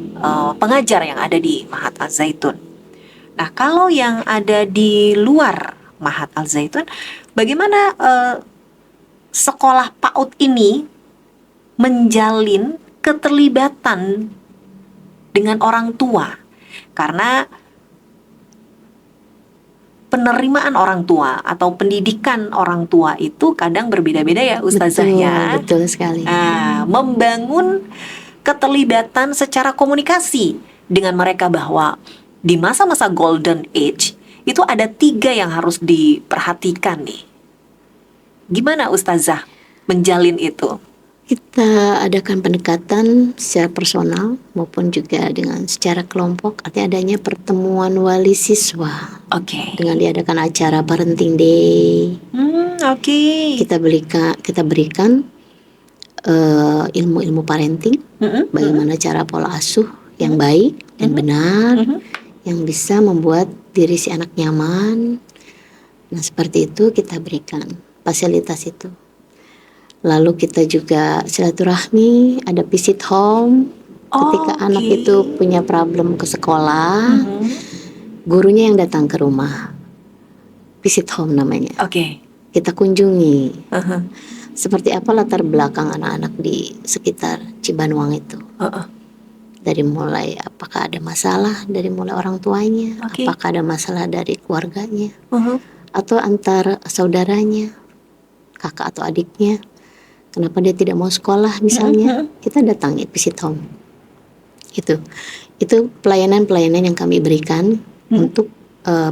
pengajar yang ada di Mahat Al Zaitun. Nah, kalau yang ada di luar Mahat Al Zaitun, bagaimana sekolah PAUD ini menjalin keterlibatan dengan orang tua? Karena penerimaan orang tua atau pendidikan orang tua itu kadang berbeda-beda ya Ustazah ya. Betul sekali. Membangun keterlibatan secara komunikasi dengan mereka bahwa di masa-masa golden age itu ada 3 yang harus diperhatikan nih. Gimana Ustazah menjalin itu? Kita adakan pendekatan secara personal maupun juga dengan secara kelompok. Artinya adanya pertemuan wali siswa Oke. dengan diadakan acara parenting day. Oke. Kita berikan ilmu-ilmu parenting, bagaimana cara pola asuh yang baik dan benar, yang bisa membuat diri si anak nyaman. Nah, seperti itu kita berikan fasilitas itu. Lalu kita juga silaturahmi, ada visit home. Ketika anak itu punya problem ke sekolah, gurunya yang datang ke rumah. Visit home namanya. Oke. Kita kunjungi. Seperti apa latar belakang anak-anak di sekitar Cibanuang itu. Dari mulai apakah ada masalah dari mulai orang tuanya, apakah ada masalah dari keluarganya, atau antar saudaranya, kakak atau adiknya. Kenapa dia tidak mau sekolah misalnya, kita datangi visit home. Itu pelayanan-pelayanan yang kami berikan untuk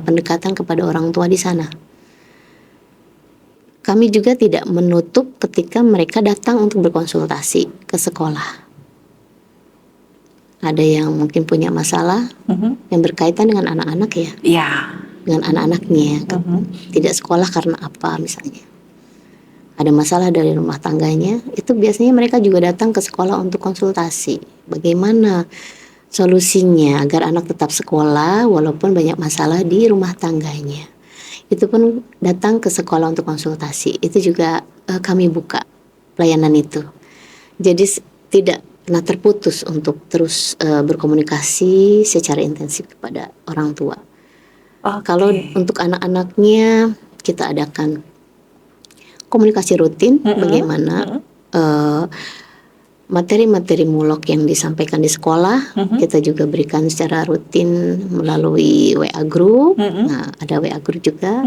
pendekatan kepada orang tua di sana. Kami juga tidak menutup ketika mereka datang untuk berkonsultasi ke sekolah. Ada yang mungkin punya masalah yang berkaitan dengan anak-anak ya. Iya. Dengan anak-anaknya, tidak sekolah karena apa misalnya. Ada masalah dari rumah tangganya, itu biasanya mereka juga datang ke sekolah untuk konsultasi. Bagaimana solusinya agar anak tetap sekolah walaupun banyak masalah di rumah tangganya. Itu pun datang ke sekolah untuk konsultasi. Itu juga kami buka pelayanan itu. Jadi tidak pernah terputus untuk terus berkomunikasi secara intensif kepada orang tua. Kalau untuk anak-anaknya kita adakan komunikasi rutin, bagaimana materi-materi mulok yang disampaikan di sekolah, kita juga berikan secara rutin melalui WA group. Nah, ada WA group juga.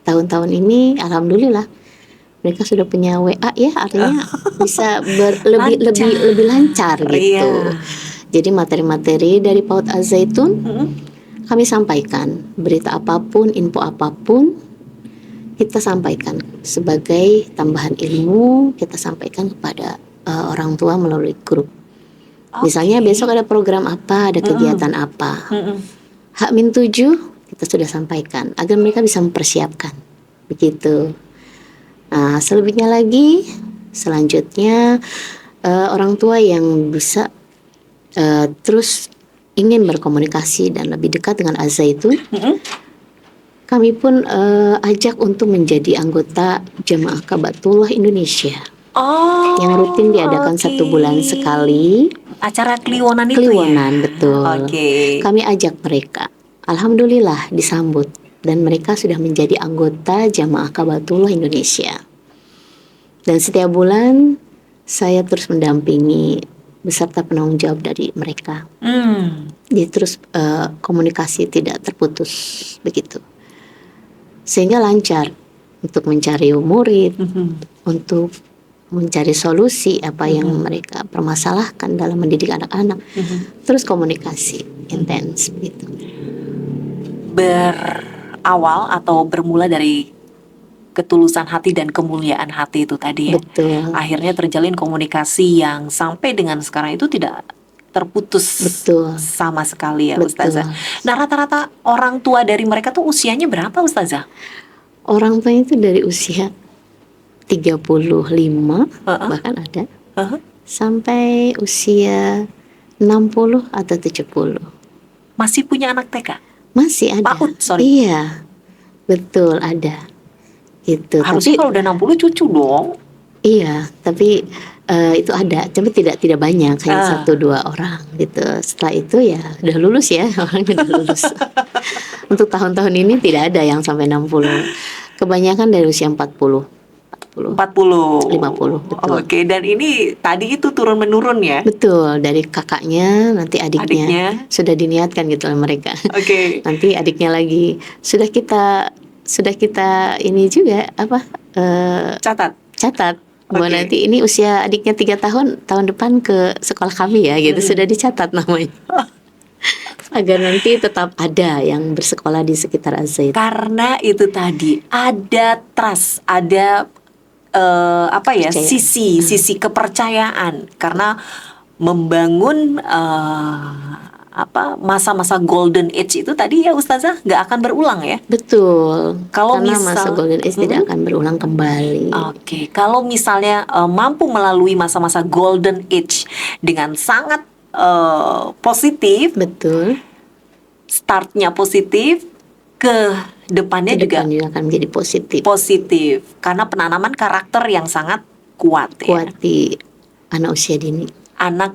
Tahun-tahun ini, alhamdulillah, mereka sudah punya WA ya, artinya bisa lebih lancar gitu. Jadi materi-materi dari PAUD Al Zaitun kami sampaikan, berita apapun, info apapun, kita sampaikan sebagai tambahan ilmu, kita sampaikan kepada orang tua melalui grup. Misalnya besok ada program apa, ada kegiatan apa. H-7 kita sudah sampaikan agar mereka bisa mempersiapkan. Begitu. Nah, selebihnya lagi, selanjutnya orang tua yang bisa terus ingin berkomunikasi dan lebih dekat dengan Al Zaitun, kami pun ajak untuk menjadi anggota Jamaah Kabatullah Indonesia. Yang rutin diadakan 1 bulan sekali. Acara kliwonan itu ya? Kliwonan, betul. Kami ajak mereka. Alhamdulillah disambut. Dan mereka sudah menjadi anggota Jamaah Kabatullah Indonesia. Dan setiap bulan saya terus mendampingi beserta penanggung jawab dari mereka. Jadi terus komunikasi tidak terputus begitu. Sehingga lancar untuk mencari murid, untuk mencari solusi apa yang mereka permasalahkan dalam mendidik anak-anak. Terus komunikasi intens gitu. Berawal atau bermula dari ketulusan hati dan kemuliaan hati itu tadi ya. Betul. Akhirnya terjalin komunikasi yang sampai dengan sekarang itu tidak terputus Betul. sama sekali ya Betul. Ustazah. Nah rata-rata orang tua dari mereka tuh usianya berapa Ustazah? Orang tuanya itu dari usia 35 bahkan ada sampai usia 60 atau 70. Masih punya anak TK? Masih ada. PAUD, sorry. Iya. Betul ada. Gitu. Harusnya Tapi kalau udah 60 cucu dong. iya, tapi itu ada, tapi tidak banyak, hanya 1-2 orang gitu. Setelah itu ya udah lulus ya, orangnya udah lulus. Untuk tahun-tahun ini tidak ada yang sampai 60. Kebanyakan dari usia 40. 50. 50, betul. Oke, dan ini tadi itu turun menurun ya? Betul, dari kakaknya nanti adiknya. Sudah diniatkan gitu lah mereka. Oke. Nanti adiknya lagi sudah kita ini juga apa catat bahwa nanti ini usia adiknya 3 tahun depan ke sekolah kami ya gitu. Sudah dicatat namanya. Agar nanti tetap ada yang bersekolah di sekitar Az-Zaitun. Karena itu tadi ada trust, ada sisi kepercayaan, karena membangun masa-masa golden age itu tadi ya Ustazah nggak akan berulang ya. Betul. Kalau karena masa golden age tidak akan berulang kembali. Oke, kalau misalnya mampu melalui masa-masa golden age dengan sangat positif, betul. Startnya positif, ke depannya juga akan menjadi positif karena penanaman karakter yang sangat kuat di anak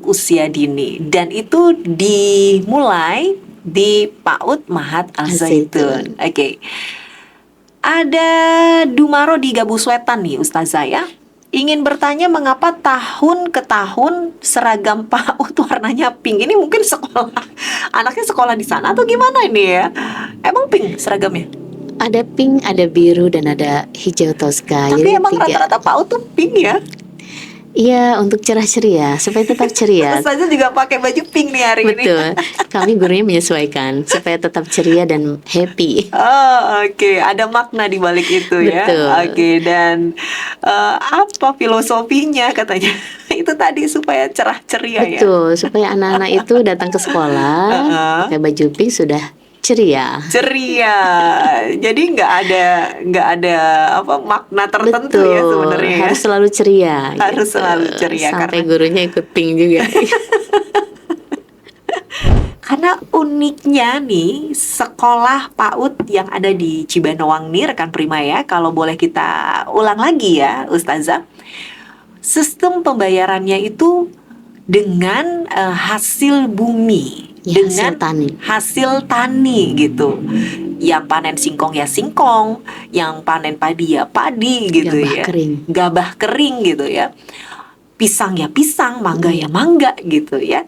usia dini. Dan itu dimulai di PAUD Mahat Al-Zaitun. Oke. Ada Dumaro di Gabus Wetan nih Ustazah ya. Ingin bertanya mengapa tahun ke tahun seragam PAUD warnanya pink. Ini mungkin anaknya sekolah di sana atau gimana ini ya? Emang pink seragamnya? Ada pink, ada biru, dan ada hijau toska. Tapi emang rata-rata PAUD tuh pink ya? Iya, untuk cerah ceria, supaya tetap ceria. Ustazah juga pakai baju pink nih hari ini. Betul. Kami gurunya menyesuaikan supaya tetap ceria dan happy. Oke. Ada makna di balik itu ya. Betul. Oke. Dan apa filosofinya katanya? Itu tadi supaya cerah ceria ya. Betul, supaya anak-anak itu datang ke sekolah pakai baju pink sudah ceria. Jadi nggak ada makna tertentu. Betul, ya sebenarnya. Harus selalu ceria. Harus selalu ceria sampai gurunya ikut pink juga. Karena uniknya nih sekolah PAUD yang ada di Cibanowang nih rekan Prima ya, kalau boleh kita ulang lagi ya Ustazah. Sistem pembayarannya itu dengan hasil bumi. Ya, dengan hasil tani gitu. Yang panen singkong ya singkong, yang panen padi ya padi gitu. Gabah kering gitu ya. Pisang ya pisang, mangga ya mangga gitu ya.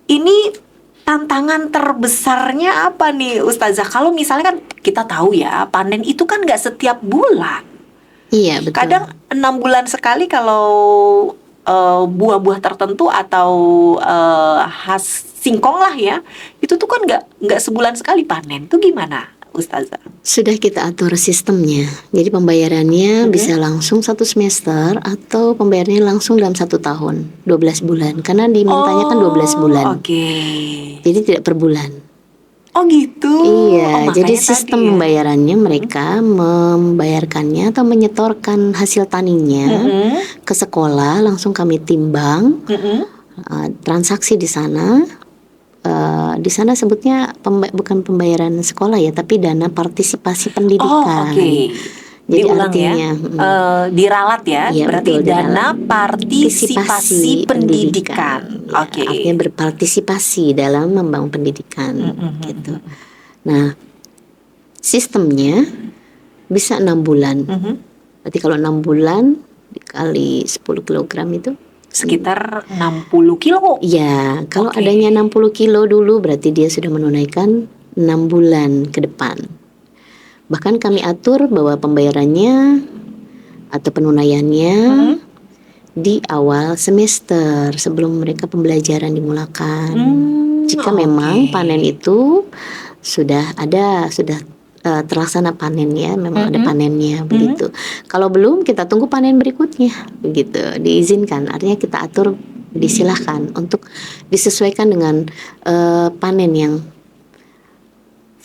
Ini tantangan terbesarnya apa nih Ustazah? Kalau misalnya kan kita tahu ya panen itu kan nggak setiap bulan. Iya betul. Kadang 6 bulan sekali kalau buah-buah tertentu atau singkong lah ya, itu tuh kan nggak sebulan sekali panen. Tuh gimana Ustazah? Sudah kita atur sistemnya. Jadi pembayarannya bisa langsung 1 semester atau pembayarannya langsung dalam 1 tahun, 12 bulan. Karena dimintanya kan 12 bulan. Oke. Jadi tidak per bulan. Oh gitu. Iya, jadi sistem pembayarannya mereka membayarkannya atau menyetorkan hasil taninya ke sekolah, langsung kami timbang. Transaksi di sana. Di sana sebutnya bukan pembayaran sekolah ya, tapi dana partisipasi pendidikan. Jadi diulang artinya diralat ya, berarti betul, dana partisipasi pendidikan. Artinya berpartisipasi dalam membangun pendidikan gitu. Nah, sistemnya bisa 6 bulan. Berarti kalau 6 bulan dikali 10 kilogram itu sekitar 60 kilo. Ya, kalau adanya 60 kilo dulu berarti dia sudah menunaikan 6 bulan ke depan. Bahkan kami atur bahwa pembayarannya atau penunaiannya di awal semester sebelum mereka pembelajaran dimulakan. Jika memang panen itu sudah terlaksana panen ya, memang ada Mhm. panennya begitu. Kalau belum, kita tunggu panen berikutnya begitu, diizinkan, artinya kita atur, disilahkan untuk disesuaikan dengan panen yang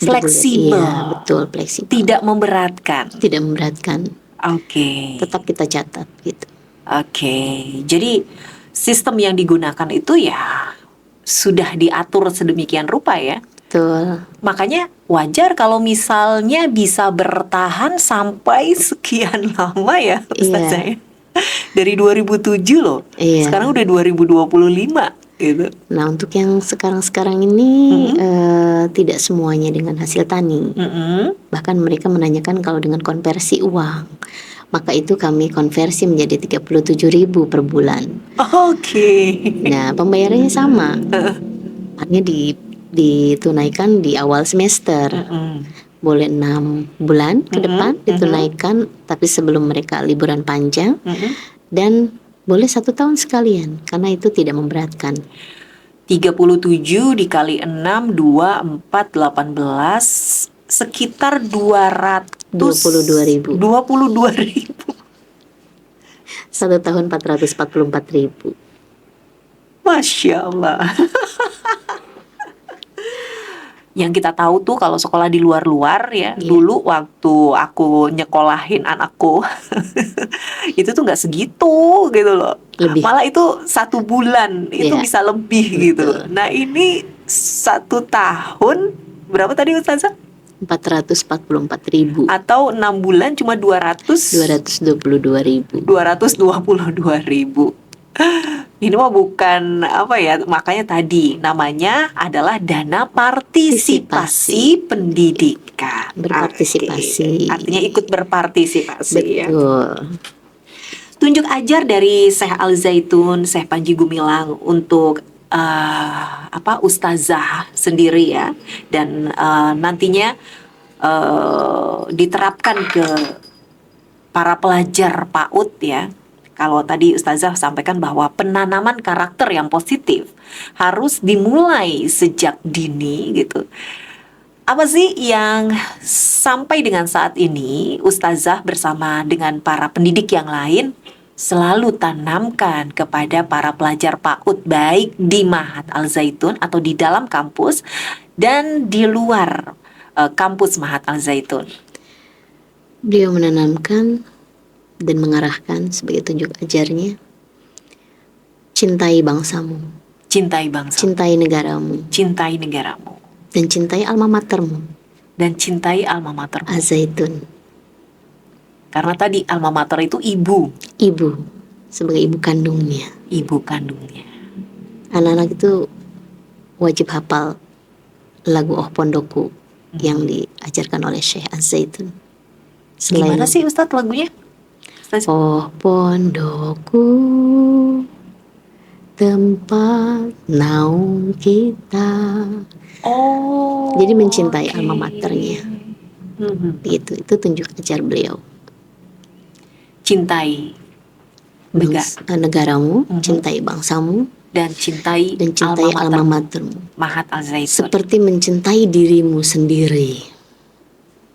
bergulir. Fleksibel, Iya betul, fleksibel, tidak memberatkan. tidak memberatkan, Oke. tetap kita catat gitu. Oke, jadi sistem yang digunakan itu ya sudah diatur sedemikian rupa ya. Betul. Makanya wajar kalau misalnya bisa bertahan sampai sekian lama ya Ustazah Iya. ya. Dari 2007 loh. Iya. Sekarang udah 2025 gitu. Nah, untuk yang sekarang-sekarang ini tidak semuanya dengan hasil tani. Mm-mm. Bahkan mereka menanyakan kalau dengan konversi uang. Maka itu kami konversi menjadi 37.000 per bulan. Oke. Nah, pembayarannya sama. Artinya ditunaikan di awal semester. Mm-mm. Boleh 6 bulan ke depan ditunaikan, tapi sebelum mereka liburan panjang. Mm-mm. Dan boleh 1 tahun sekalian, karena itu tidak memberatkan. 37 dikali 6, 2, 4, 18, sekitar 22.000. 22.000. 1 tahun 444.000. Masya Allah. Yang kita tahu tuh kalau sekolah di luar-luar ya, Iya. dulu waktu aku nyekolahin anakku, itu tuh nggak segitu gitu loh. Lebih. Malah itu 1 bulan itu Iya. bisa lebih gitu. Betul. Nah ini 1 tahun berapa tadi Ustazah? 444.000. Atau 6 bulan cuma 222.000. 222.000. Ini mah bukan apa ya, makanya tadi namanya adalah dana partisipasi pendidikan. Berpartisipasi. Oke. Artinya ikut berpartisipasi ya. Betul. Tunjuk ajar dari Syekh Al Zaitun, Syekh Panji Gumilang untuk ustazah sendiri ya, dan nantinya diterapkan ke para pelajar PAUD ya. Kalau tadi Ustazah sampaikan bahwa penanaman karakter yang positif harus dimulai sejak dini gitu. Apa sih yang sampai dengan saat ini Ustazah bersama dengan para pendidik yang lain selalu tanamkan kepada para pelajar PAUD, baik di Mahat Al Zaitun atau di dalam kampus dan di luar kampus Mahat Al Zaitun? Beliau menanamkan dan mengarahkan sebagai tunjuk ajarnya, cintai bangsamu, Cintai bangsa, cintai negaramu, cintai negaramu, dan cintai alma matermu, dan cintai alma mater. Al Zaitun. Karena tadi alma mater itu ibu Sebagai ibu kandungnya. Ibu kandungnya. Anak-anak itu wajib hafal lagu Oh Pondoku yang diajarkan oleh Syekh Al Zaitun. Gimana sih Ustadz lagunya? Oh Pondoku, tempat naung kita. Oh. Jadi mencintai oke. alma maternya. Gitu, itu tunjuk ajar beliau. Cintai negaramu, cintai bangsamu, dan cintai alma matermu. Mahat Al Zaitun. Seperti mencintai dirimu sendiri.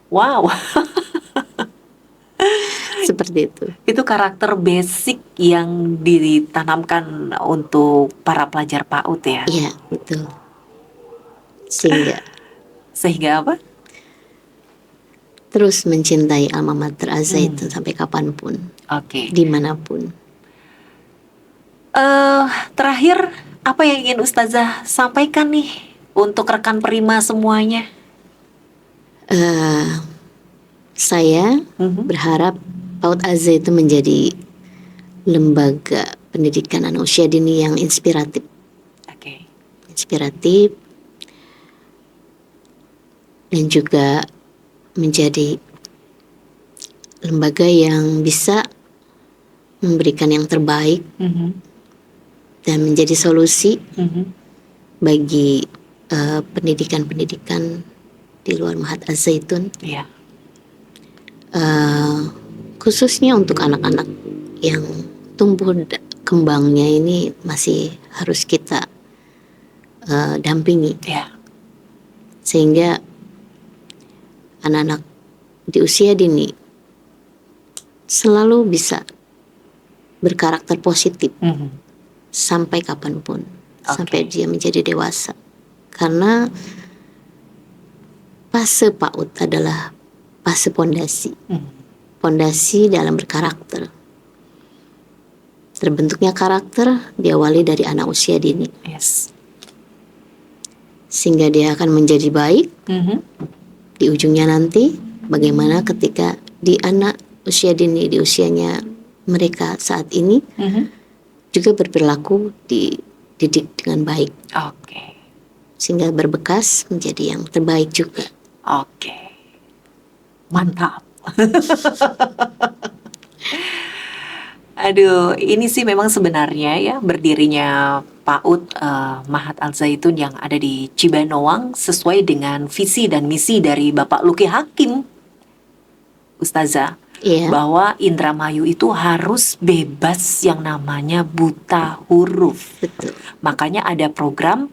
Wow. Seperti itu. Itu karakter basic yang ditanamkan untuk para pelajar PAUD ya. Iya, betul. Sehingga apa? Terus mencintai alma mater Al Zaitun sampai kapanpun. Oke. Dimanapun. Terakhir, apa yang ingin Ustazah sampaikan nih untuk rekan Prima semuanya? Saya berharap PAUD Al Zaitun menjadi lembaga pendidikan anak usia dini yang inspiratif. Oke. Inspiratif dan juga menjadi lembaga yang bisa memberikan yang terbaik dan menjadi solusi bagi pendidikan-pendidikan di luar Mahat Al Zaitun. Iya. Khususnya untuk anak-anak yang tumbuh kembangnya ini masih harus kita dampingi. Iya. Sehingga anak-anak di usia dini selalu bisa berkarakter positif sampai kapanpun, sampai dia menjadi dewasa. Karena fase PAUD adalah fase pondasi, pondasi dalam berkarakter. Terbentuknya karakter diawali dari anak usia dini, Yes. sehingga dia akan menjadi baik di ujungnya nanti. Bagaimana ketika di anak usia dini, di usianya mereka saat ini juga berperilaku dididik dengan baik, Oke. sehingga berbekas menjadi yang terbaik juga. Oke. Mantap. Aduh, ini sih memang sebenarnya ya berdirinya PAUD Mahat Al Zaitun yang ada di Cibanoang sesuai dengan visi dan misi dari Bapak Luki Hakim, Ustazah, Iya, bahwa Indramayu itu harus bebas yang namanya buta huruf. betul. Makanya ada program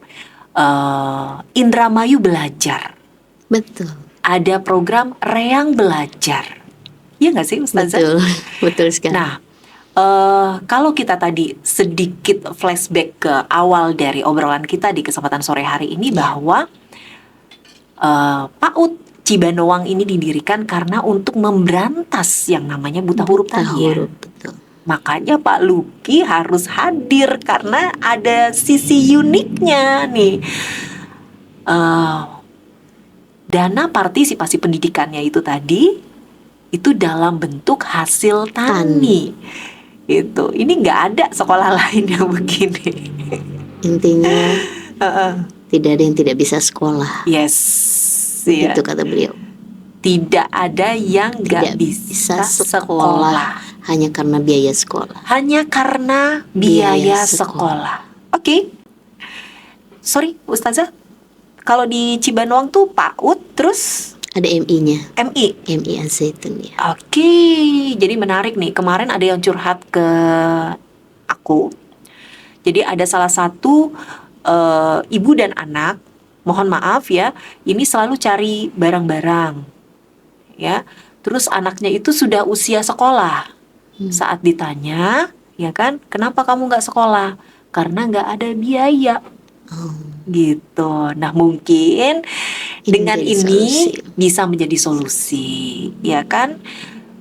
Indramayu Belajar, Betul. ada program Reang Belajar. Iya nggak sih Ustazah? Betul. Betul sekali. Nah, kalau kita tadi sedikit flashback ke awal dari obrolan kita di kesempatan sore hari ini, bahwa PAUD Cibanoang ini didirikan karena untuk memberantas yang namanya buta huruf Buta tadi ya. huruf, betul. Makanya Pak Luki harus hadir karena ada sisi uniknya nih. Dana partisipasi pendidikannya itu tadi itu dalam bentuk hasil tani. Itu ini nggak ada sekolah lain yang begini. Intinya tidak ada yang tidak bisa sekolah. Yes, ya. Itu kata beliau. Tidak ada yang nggak Tidak bisa bisa sekolah hanya karena biaya sekolah. hanya karena biaya Biaya sekolah. Oke. Sorry, Ustazah. Kalau di Cibanoang tuh PAUD terus Ada MI-nya, MI. MI Al Zaitun ya. Oke, jadi menarik nih. Kemarin ada yang curhat ke aku. Jadi ada salah satu ibu dan anak, mohon maaf ya, ini selalu cari barang-barang, ya. Terus anaknya itu sudah usia sekolah. Saat ditanya, ya kan, kenapa kamu nggak sekolah? Karena nggak ada biaya. Gitu. Nah mungkin dengan menjadi ini solusi. bisa menjadi solusi, ya kan?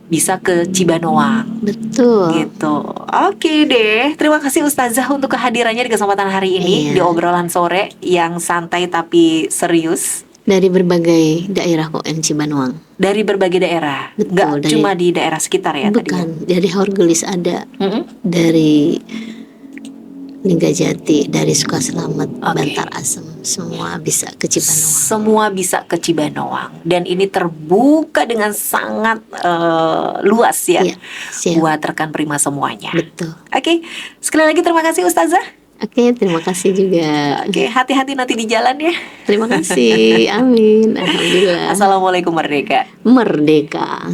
Bisa ke Cibanoang. Betul. Gitu. Oke deh. Terima kasih Ustazah untuk kehadirannya di kesempatan hari ini Iya. di obrolan sore yang santai tapi serius Dari berbagai daerah kok yang Cibanoang. dari berbagai daerah. Betul, Nggak dari- cuma di daerah sekitar ya tadi. Bukan, dari Horgelis ada, Mm-mm. dari Linggajati, dari Sukaselamat, Oke. Bantar Asem, semua bisa ke Cibanoang. Semua bisa ke Cibanoang dan ini terbuka dengan sangat luas ya Iya, siap. buat rekan Prima semuanya. Betul. Oke, sekali lagi terima kasih Ustazah. Oke, terima kasih juga. Oke, hati-hati nanti di jalan ya. Terima kasih. Amin. Alhamdulillah. Assalamualaikum Merdeka. Merdeka.